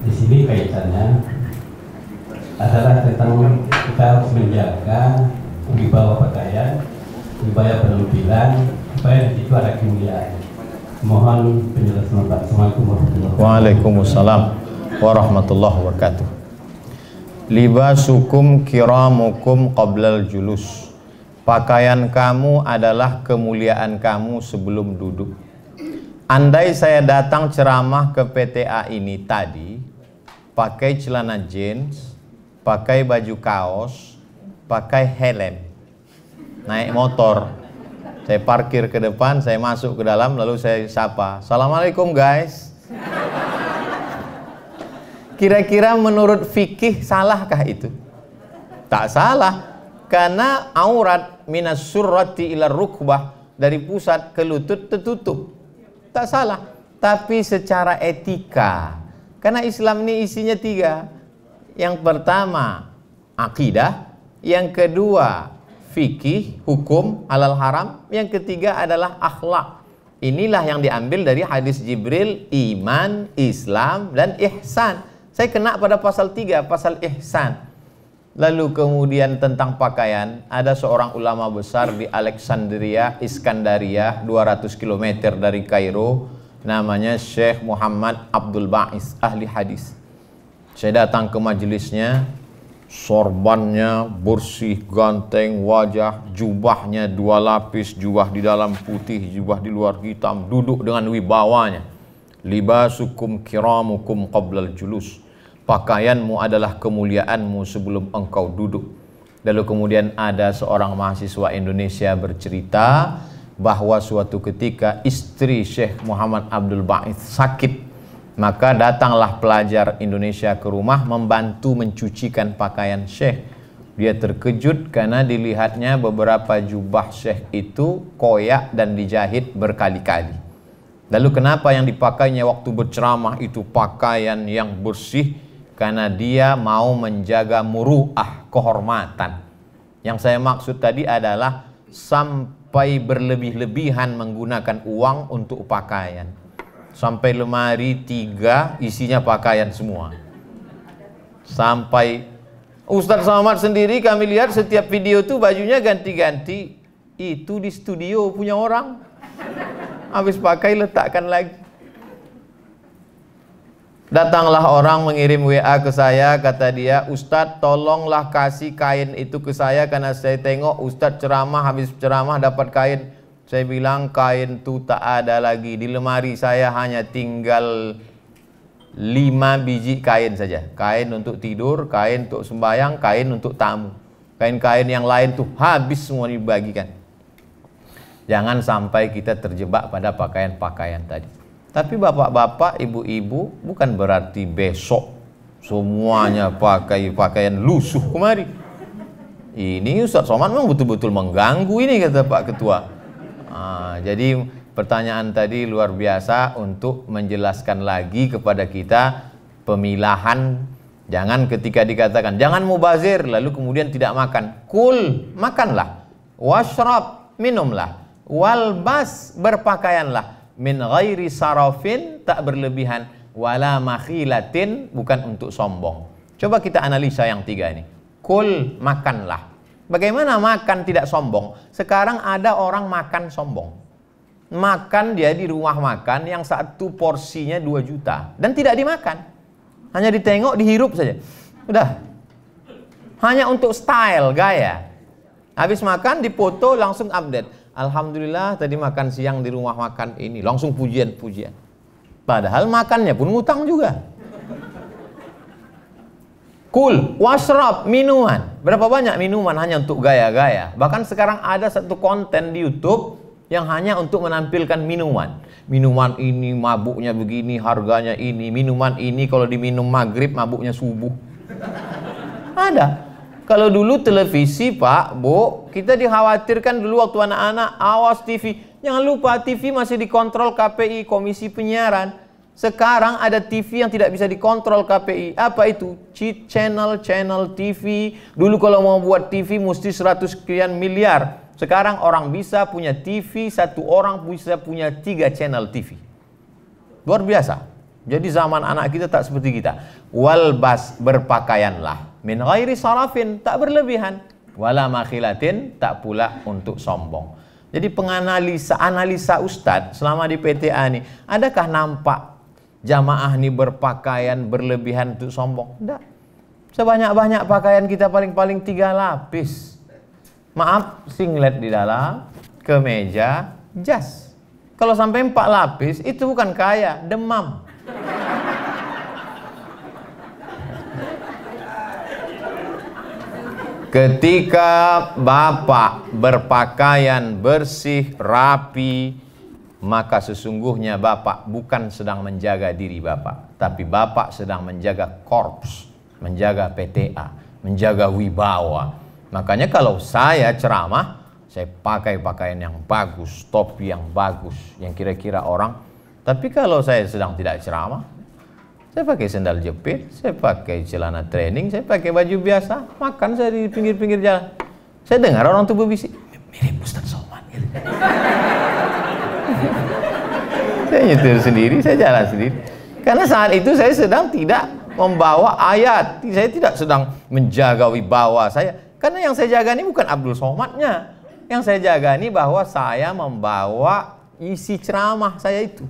Di sini kaitannya adalah tentang kita harus menjaga wibawa pakaian, wibawa penampilan, supaya di situ ada kemuliaan. Mohon penjelasan Pak. Assalamualaikum warahmatullahi wabarakatuh. Waalaikumsalam warahmatullahi wabarakatuh. Libasukum kiramukum qablal julus. Pakaian kamu adalah kemuliaan kamu sebelum duduk. Andai saya datang ceramah ke PTA ini tadi, pakai celana jeans, pakai baju kaos, pakai helm, naik motor. Saya parkir ke depan, saya masuk ke dalam, lalu saya sapa, "Assalamualaikum guys." Kira-kira menurut fikih salahkah itu? Tak salah, karena aurat minas surrati ila rukbah, dari pusat ke lutut tertutup. Tak salah. Tapi secara etika, karena Islam ini isinya 3. Yang pertama akidah, yang kedua fikih, hukum halal haram, yang ketiga adalah akhlak. Inilah yang diambil dari hadis Jibril, iman, Islam, dan ihsan. Saya kena pada pasal 3, pasal ihsan. Lalu kemudian tentang pakaian, ada seorang ulama besar di Alexandria, Iskandaria, 200 km dari Kairo, namanya Syekh Muhammad Abdul Ba'is, ahli hadis. Saya datang ke majelisnya, sorbannya bersih, ganteng, wajah, jubahnya 2 lapis, jubah di dalam putih, jubah di luar hitam, duduk dengan wibawanya. Libasukum kiramukum qablal julus. Pakaianmu adalah kemuliaanmu sebelum engkau duduk. Lalu kemudian ada seorang mahasiswa Indonesia bercerita bahwa suatu ketika istri Syekh Muhammad Abdul Ba'is sakit. Maka datanglah pelajar Indonesia ke rumah membantu mencucikan pakaian Syekh. Dia terkejut karena dilihatnya beberapa jubah Syekh itu koyak dan dijahit berkali-kali. Lalu kenapa yang dipakainya waktu berceramah itu pakaian yang bersih? Karena dia mau menjaga muru'ah, kehormatan. Yang saya maksud tadi adalah sampai berlebih-lebihan menggunakan uang untuk pakaian. Sampai lemari 3 isinya pakaian semua. Sampai Ustadz Somad sendiri kami lihat setiap video tuh bajunya ganti-ganti. Itu di studio punya orang. Habis pakai letakkan lagi. Datanglah orang mengirim WA ke saya, kata dia, "Ustadz tolonglah kasih kain itu ke saya karena saya tengok Ustadz ceramah, habis ceramah dapat kain." Saya bilang kain itu tak ada lagi, di lemari saya hanya tinggal 5 biji kain saja. Kain untuk tidur, kain untuk sembahyang, kain untuk tamu. Kain-kain yang lain tuh habis semua dibagikan. Jangan sampai kita terjebak pada pakaian-pakaian tadi. Tapi bapak-bapak, ibu-ibu, bukan berarti besok semuanya pakai pakaian lusuh kemari. Ini Ustadz Somad memang betul-betul mengganggu ini, kata Pak Ketua. Jadi pertanyaan tadi luar biasa untuk menjelaskan lagi kepada kita pemilahan. Jangan ketika dikatakan jangan mubazir lalu kemudian tidak makan. Kul, makanlah. Washrab, minumlah. Walbas, berpakaianlah. Min ghairi sarafin, tak berlebihan. Wala makhilatin, bukan untuk sombong. Coba kita analisa yang 3 ini. Kul, makanlah. Bagaimana makan tidak sombong? Sekarang ada orang makan sombong. Makan dia di rumah makan yang 1 porsinya 2 juta dan tidak dimakan. Hanya ditengok, dihirup saja. Udah. Hanya untuk style, gaya. Habis makan, dipoto, langsung update. Alhamdulillah tadi makan siang di rumah makan ini. Langsung pujian-pujian. Padahal makannya pun ngutang juga. Kul, washrab, minuman. Berapa banyak minuman hanya untuk gaya-gaya. Bahkan sekarang ada satu konten di YouTube yang hanya untuk menampilkan minuman. Minuman ini mabuknya begini, harganya ini. Minuman ini kalau diminum maghrib mabuknya subuh. Ada. Kalau dulu televisi Pak, Bu, kita dikhawatirkan dulu waktu anak-anak, awas TV. Jangan lupa TV masih dikontrol KPI, Komisi Penyiaran. Sekarang ada TV yang tidak bisa dikontrol KPI. Apa itu? Cheat channel TV. Dulu kalau mau buat TV mesti 100 sekian miliar. Sekarang orang bisa punya TV, 1 orang bisa punya 3 channel TV. Luar biasa. Jadi zaman anak kita tak seperti kita. Walbas, berpakaianlah. Min ghairi sarafin, tak berlebihan. Wala makhilatin, tak pula untuk sombong. Jadi analisa Ustadz selama di PTA ini, adakah nampak jamaah ini berpakaian berlebihan untuk sombong? Tidak. Sebanyak-banyak pakaian kita paling-paling 3 lapis. Maaf, singlet di dalam, kemeja, jas. Kalau sampai 4 lapis, itu bukan kaya, demam. Ketika Bapak berpakaian bersih, rapi, maka sesungguhnya Bapak bukan sedang menjaga diri Bapak, tapi Bapak sedang menjaga korps, menjaga PTA, menjaga wibawa. Makanya kalau saya ceramah, saya pakai pakaian yang bagus, topi yang bagus, yang kira-kira orang. Tapi kalau saya sedang tidak ceramah, saya pakai sandal jepit, saya pakai celana training, saya pakai baju biasa, makan saya di pinggir-pinggir jalan. Saya dengar orang tuh berbisik, mirip Ustaz Somad. Gitu. Saya nyetir sendiri, saya jalan sendiri. Karena saat itu saya sedang tidak membawa ayat, saya tidak sedang menjaga wibawa saya. Karena yang saya jaga ini bukan Abdul Somadnya, yang saya jaga ini bahwa saya membawa isi ceramah saya itu.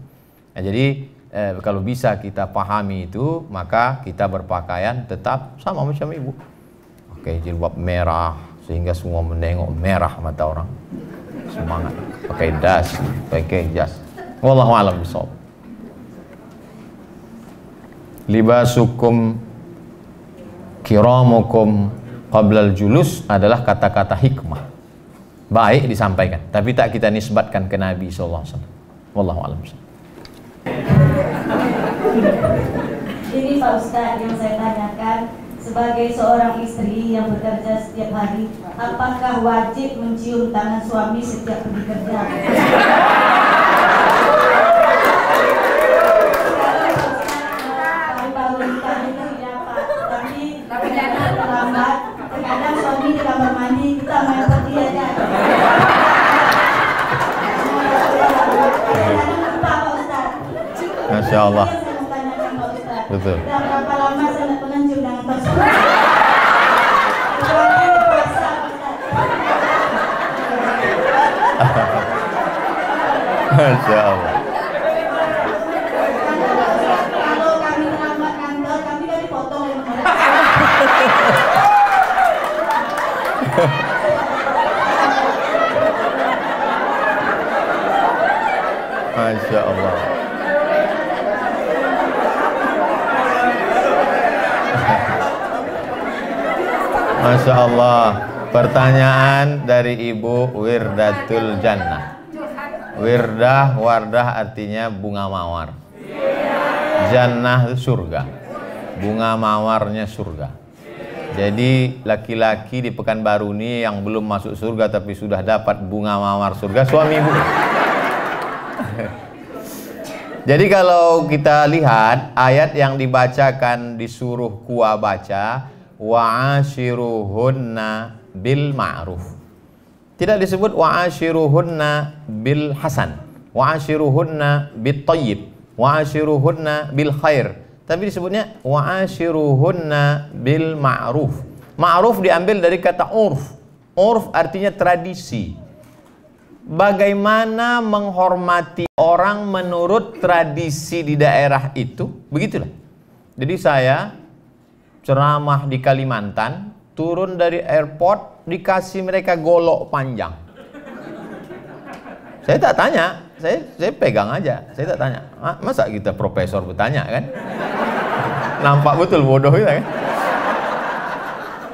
Nah, jadi kalau bisa kita pahami itu, maka kita berpakaian tetap sama macam ibu. Oke, jilbab merah sehingga semua menengok merah mata orang. Semangat. Pakai das, pakai jas. Wallahu a'lam bishawab. Libasukum kiramukum qablal julus adalah kata-kata hikmah. Baik disampaikan, tapi tak kita nisbatkan ke Nabi sallallahu alaihi wasallam. Wallahu a'lam bishawab. Ini Pak Ustadz yang saya tanyakan, sebagai seorang istri yang bekerja setiap hari, apakah wajib mencium tangan suami setiap pergi kerja? Baru-baru nikah itu ya Pak, tapi ternyata terlambat. Terkadang suami di kamar mandi, kita main pergi aja. Masya Allah. Betul. Berapa lama saya tidak pernah cium tangan tersebut? Masya Allah. Kalau kami terlambat kantor, kami kan dipotong ya. Masya Allah. Masya Allah. Pertanyaan dari Ibu Wirdatul Jannah. Wirdah, wardah artinya bunga mawar. Jannah itu surga. Bunga mawarnya surga. Jadi laki-laki di Pekanbaru ini yang belum masuk surga tapi sudah dapat bunga mawar surga, suami ibu. Jadi kalau kita lihat ayat yang dibacakan disuruh kuah baca, wa'ashiruhunna bil ma'ruf. Tidak disebut wa'ashiruhunna bil hasan, wa'ashiruhunna bit tayyib, wa'ashiruhunna bil khair. Tapi disebutnya wa'ashiruhunna bil ma'ruf. Ma'ruf diambil dari kata urf. Urf artinya tradisi. Bagaimana menghormati orang menurut tradisi di daerah itu, begitulah. Jadi saya ceramah di Kalimantan, turun dari airport dikasih mereka golok panjang. Saya tak tanya, saya pegang aja, saya tak tanya. Masa kita profesor bertanya kan? Nampak betul bodoh kita kan?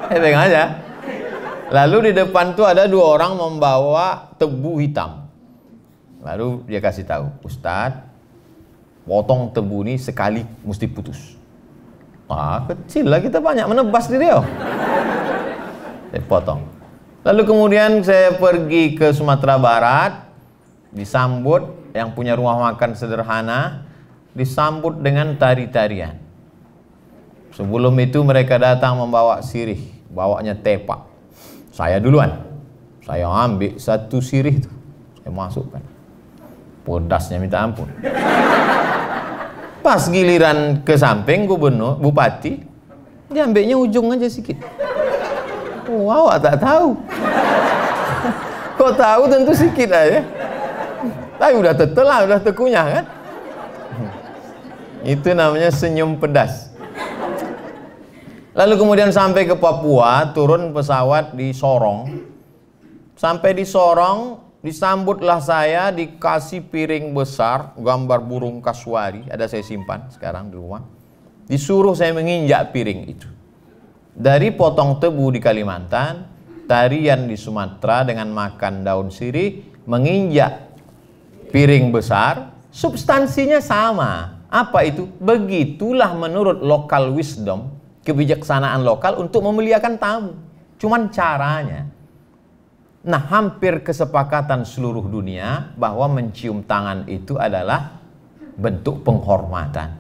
Saya pegang aja. Lalu di depan tuh ada dua orang membawa tebu hitam. Lalu dia kasih tahu, Ustadz, potong tebu ini sekali mesti putus. Kecil lah, kita banyak menebas di Riau. Saya potong. Lalu kemudian saya pergi ke Sumatera Barat, disambut yang punya rumah makan sederhana, disambut dengan tari-tarian. Sebelum itu mereka datang membawa sirih, bawanya tepak. Saya duluan, saya ambil satu sirih itu, saya masukkan. Pedasnya minta ampun. Pas giliran ke samping gubernur, bupati, dia ambilnya ujung aja sedikit. Wow, tak tahu. Kok tahu tentu sedikit aja. Tapi udah tetelah, udah tekunyah kan. Itu namanya senyum pedas. Lalu kemudian sampai ke Papua, turun pesawat di Sorong. Sampai di Sorong, disambutlah saya, dikasih piring besar, gambar burung kasuari, ada saya simpan sekarang di rumah. Disuruh saya menginjak piring itu. Dari potong tebu di Kalimantan, tarian di Sumatera dengan makan daun sirih, menginjak piring besar, substansinya sama. Apa itu? Begitulah menurut local wisdom, kebijaksanaan lokal untuk memuliakan tamu. Cuman caranya. Nah, hampir kesepakatan seluruh dunia bahwa mencium tangan itu adalah bentuk penghormatan.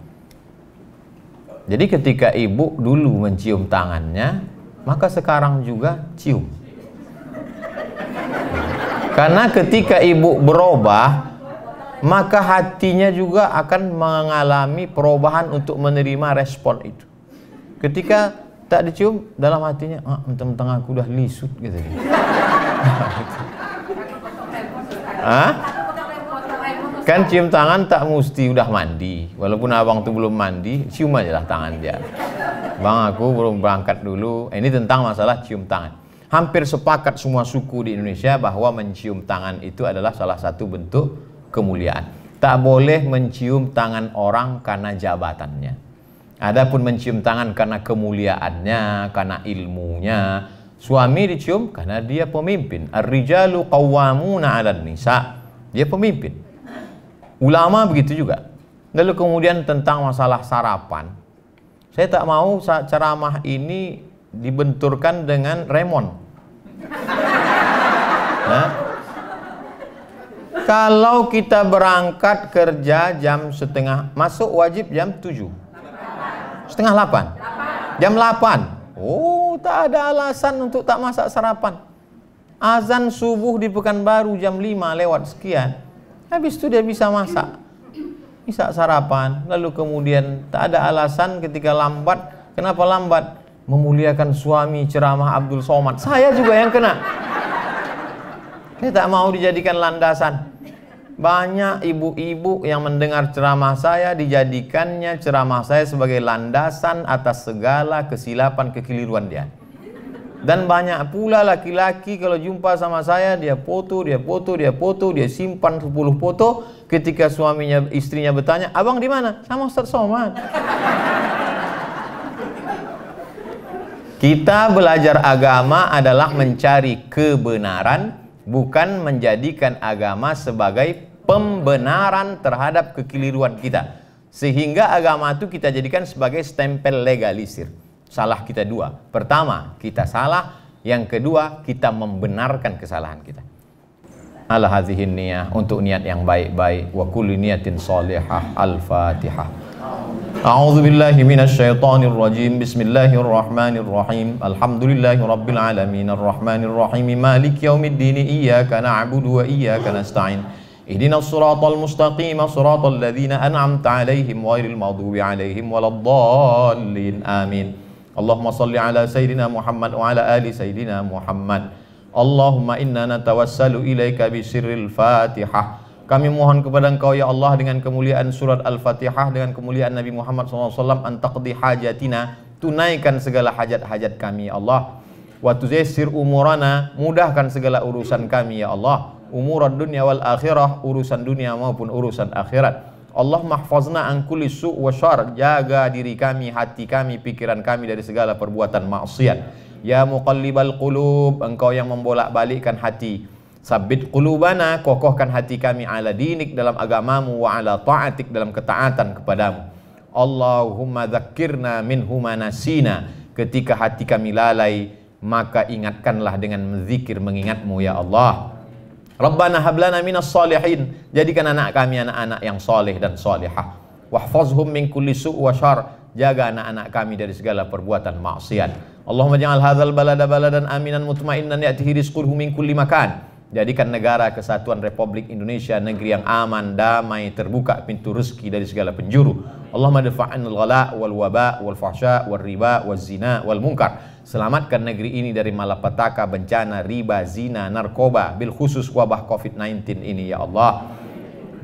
Jadi ketika ibu dulu mencium tangannya, maka sekarang juga cium. Karena ketika ibu berubah, maka hatinya juga akan mengalami perubahan untuk menerima respon itu. Ketika tak dicium, dalam hatinya, mentang-mentang aku udah lisut gitu. Kan cium tangan tak mesti udah mandi. Walaupun abang tuh belum mandi, cium aja lah tangan dia. Bang, aku belum berangkat dulu. Ini tentang masalah cium tangan. Hampir sepakat semua suku di Indonesia bahwa mencium tangan itu adalah salah satu bentuk kemuliaan. Tak boleh mencium tangan orang karena jabatannya. Adapun mencium tangan karena kemuliaannya, karena ilmunya. Suami dicium karena dia pemimpin. Ar-rijalu qawwamuna 'alan nisa. Dia pemimpin. Ulama begitu juga. Lalu kemudian tentang masalah sarapan. Saya tak mau ceramah ini dibenturkan dengan remon. Nah, kalau kita berangkat kerja jam setengah, masuk wajib jam 7. Setengah 8. Jam 8. Oh, tak ada alasan untuk tak masak sarapan. Azan subuh di Pekanbaru jam 5 lewat sekian. Habis itu dia bisa masak, bisa sarapan. Lalu kemudian tak ada alasan ketika lambat. Kenapa lambat? Memuliakan suami, ceramah Abdul Somad. Saya juga yang kena. Saya tak mau dijadikan landasan. Banyak ibu-ibu yang mendengar ceramah saya, dijadikannya ceramah saya sebagai landasan atas segala kesilapan kekeliruan dia. Dan banyak pula laki-laki kalau jumpa sama saya, dia foto, dia simpan 10 foto. Ketika suaminya, istrinya bertanya, abang di mana? Sama Ustaz Somad. Kita belajar agama adalah mencari kebenaran, bukan menjadikan agama sebagai pembenaran terhadap kekeliruan kita. Sehingga agama itu kita jadikan sebagai stempel legalisir. Salah kita dua. Pertama, kita salah. Yang kedua, kita membenarkan kesalahan kita. Ala hadhihin niyah, untuk niat yang baik-baik. Wa kulli niyatin salihah. Al-Fatihah. A'udzu billahi minasy syaithanir rajim. Bismillahirrahmanirrahim. Alhamdulillahi rabbil alamin arrahmanir rahim maliki yaumiddin iyyaka na'budu wa iyyaka nasta'in. Ihdinas siratal mustaqim siratal ladzina an'amta 'alaihim ghairil maghdubi 'alaihim waladdallin. Amin. Allahumma salli ala Sayyidina Muhammad wa ala ali Sayyidina Muhammad. Allahumma inna natawassalu ilaika bisirril Fatihah. Kami mohon kepada Engkau ya Allah dengan kemuliaan surat Al-Fatihah, dengan kemuliaan Nabi Muhammad SAW, antaqdi hajatina, tunaikan segala hajat-hajat kami ya Allah. Wa tuzassir umurana, mudahkan segala urusan kami ya Allah. Umurad dunya wal akhirah, urusan dunia maupun urusan akhirat. Allah mahfazna an kulli su' wa syar, jaga diri kami, hati kami, pikiran kami dari segala perbuatan maksiat. Ya muqallibal qulub, Engkau yang membolak-balikkan hati. Sabbit qulubana, kokohkan hati kami ala dinik, dalam agamamu, wa ala ta'atik, dalam ketaatan kepadamu. Allahumma dzakkirna minhu ma nasina, ketika hati kami lalai, maka ingatkanlah dengan menzikir, mengingatmu ya Allah. Rabbana hablana minas salihin, jadikan anak kami anak-anak yang soleh dan solehah. Wahfazhum min kulli su' wa syar, jaga anak-anak kami dari segala perbuatan maksiat. Allahumma ja'al hadzal balada baladan aminan mutmainnan ya'tihi rizquhu min kulli makan. Jadikan negara kesatuan Republik Indonesia negeri yang aman, damai, terbuka pintu rezeki dari segala penjuru. Allahumma dafa'anil ghala wal waba wal fahsya wal riba wal zina wal munkar. Selamatkan negeri ini dari malapetaka, bencana, riba, zina, narkoba, bil khusus wabah COVID-19 ini ya Allah.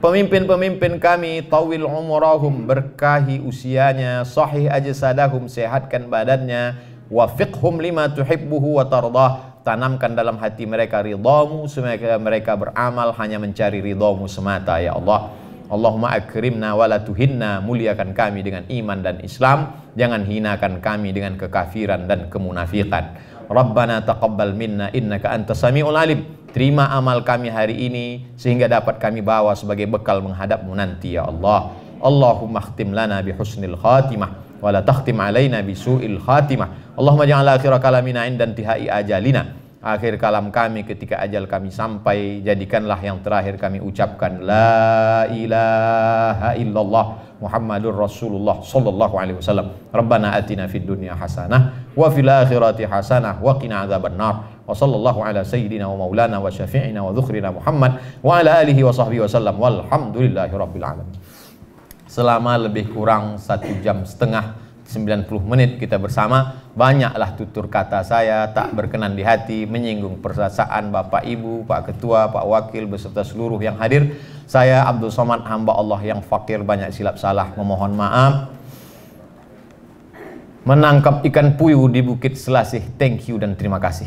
Pemimpin-pemimpin kami, tawil umurahum, berkahi usianya, sahih ajsadahum, sehatkan badannya, wafiqhum lima tuhibbuhu wa tardah, tanamkan dalam hati mereka ridhamu, sehingga mereka beramal hanya mencari ridhamu semata ya Allah. Allahumma akrimna wa la tuhinna, muliakan kami dengan iman dan Islam, jangan hinakan kami dengan kekafiran dan kemunafikan. Rabbana taqabbal minna innaka antas samiul alim. Terima amal kami hari ini sehingga dapat kami bawa sebagai bekal menghadapmu nanti ya Allah. Allahumma khtim lana bi husnil khatimah wa la takhtim alaina bi su'il khatimah. Allahumma ja'al akhira kalamina inda intihai ajalina. Akhir kalam kami ketika ajal kami sampai, jadikanlah yang terakhir kami ucapkan la ilaha illallah Muhammadur Rasulullah sallallahu alaihi wasallam. Rabbana atina fid dunya hasanah wa fil akhirati hasanah wa qina adzabannar. Wa sallallahu ala sayyidina wa maulana wa syafi'ina wa dzukhrina Muhammad wa ala alihi wa sahbihi wasallam. Walhamdulillahi rabbil alamin. Selama lebih kurang 1 jam setengah 90 menit kita bersama, banyaklah tutur kata saya tak berkenan di hati, menyinggung perasaan Bapak Ibu, Pak Ketua, Pak Wakil beserta seluruh yang hadir. Saya Abdul Somad, hamba Allah yang fakir, banyak silap salah, memohon maaf. Menangkap ikan puyuh di Bukit Selasih, thank you dan terima kasih.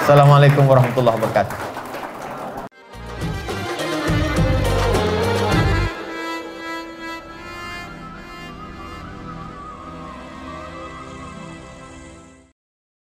Assalamualaikum warahmatullahi wabarakatuh.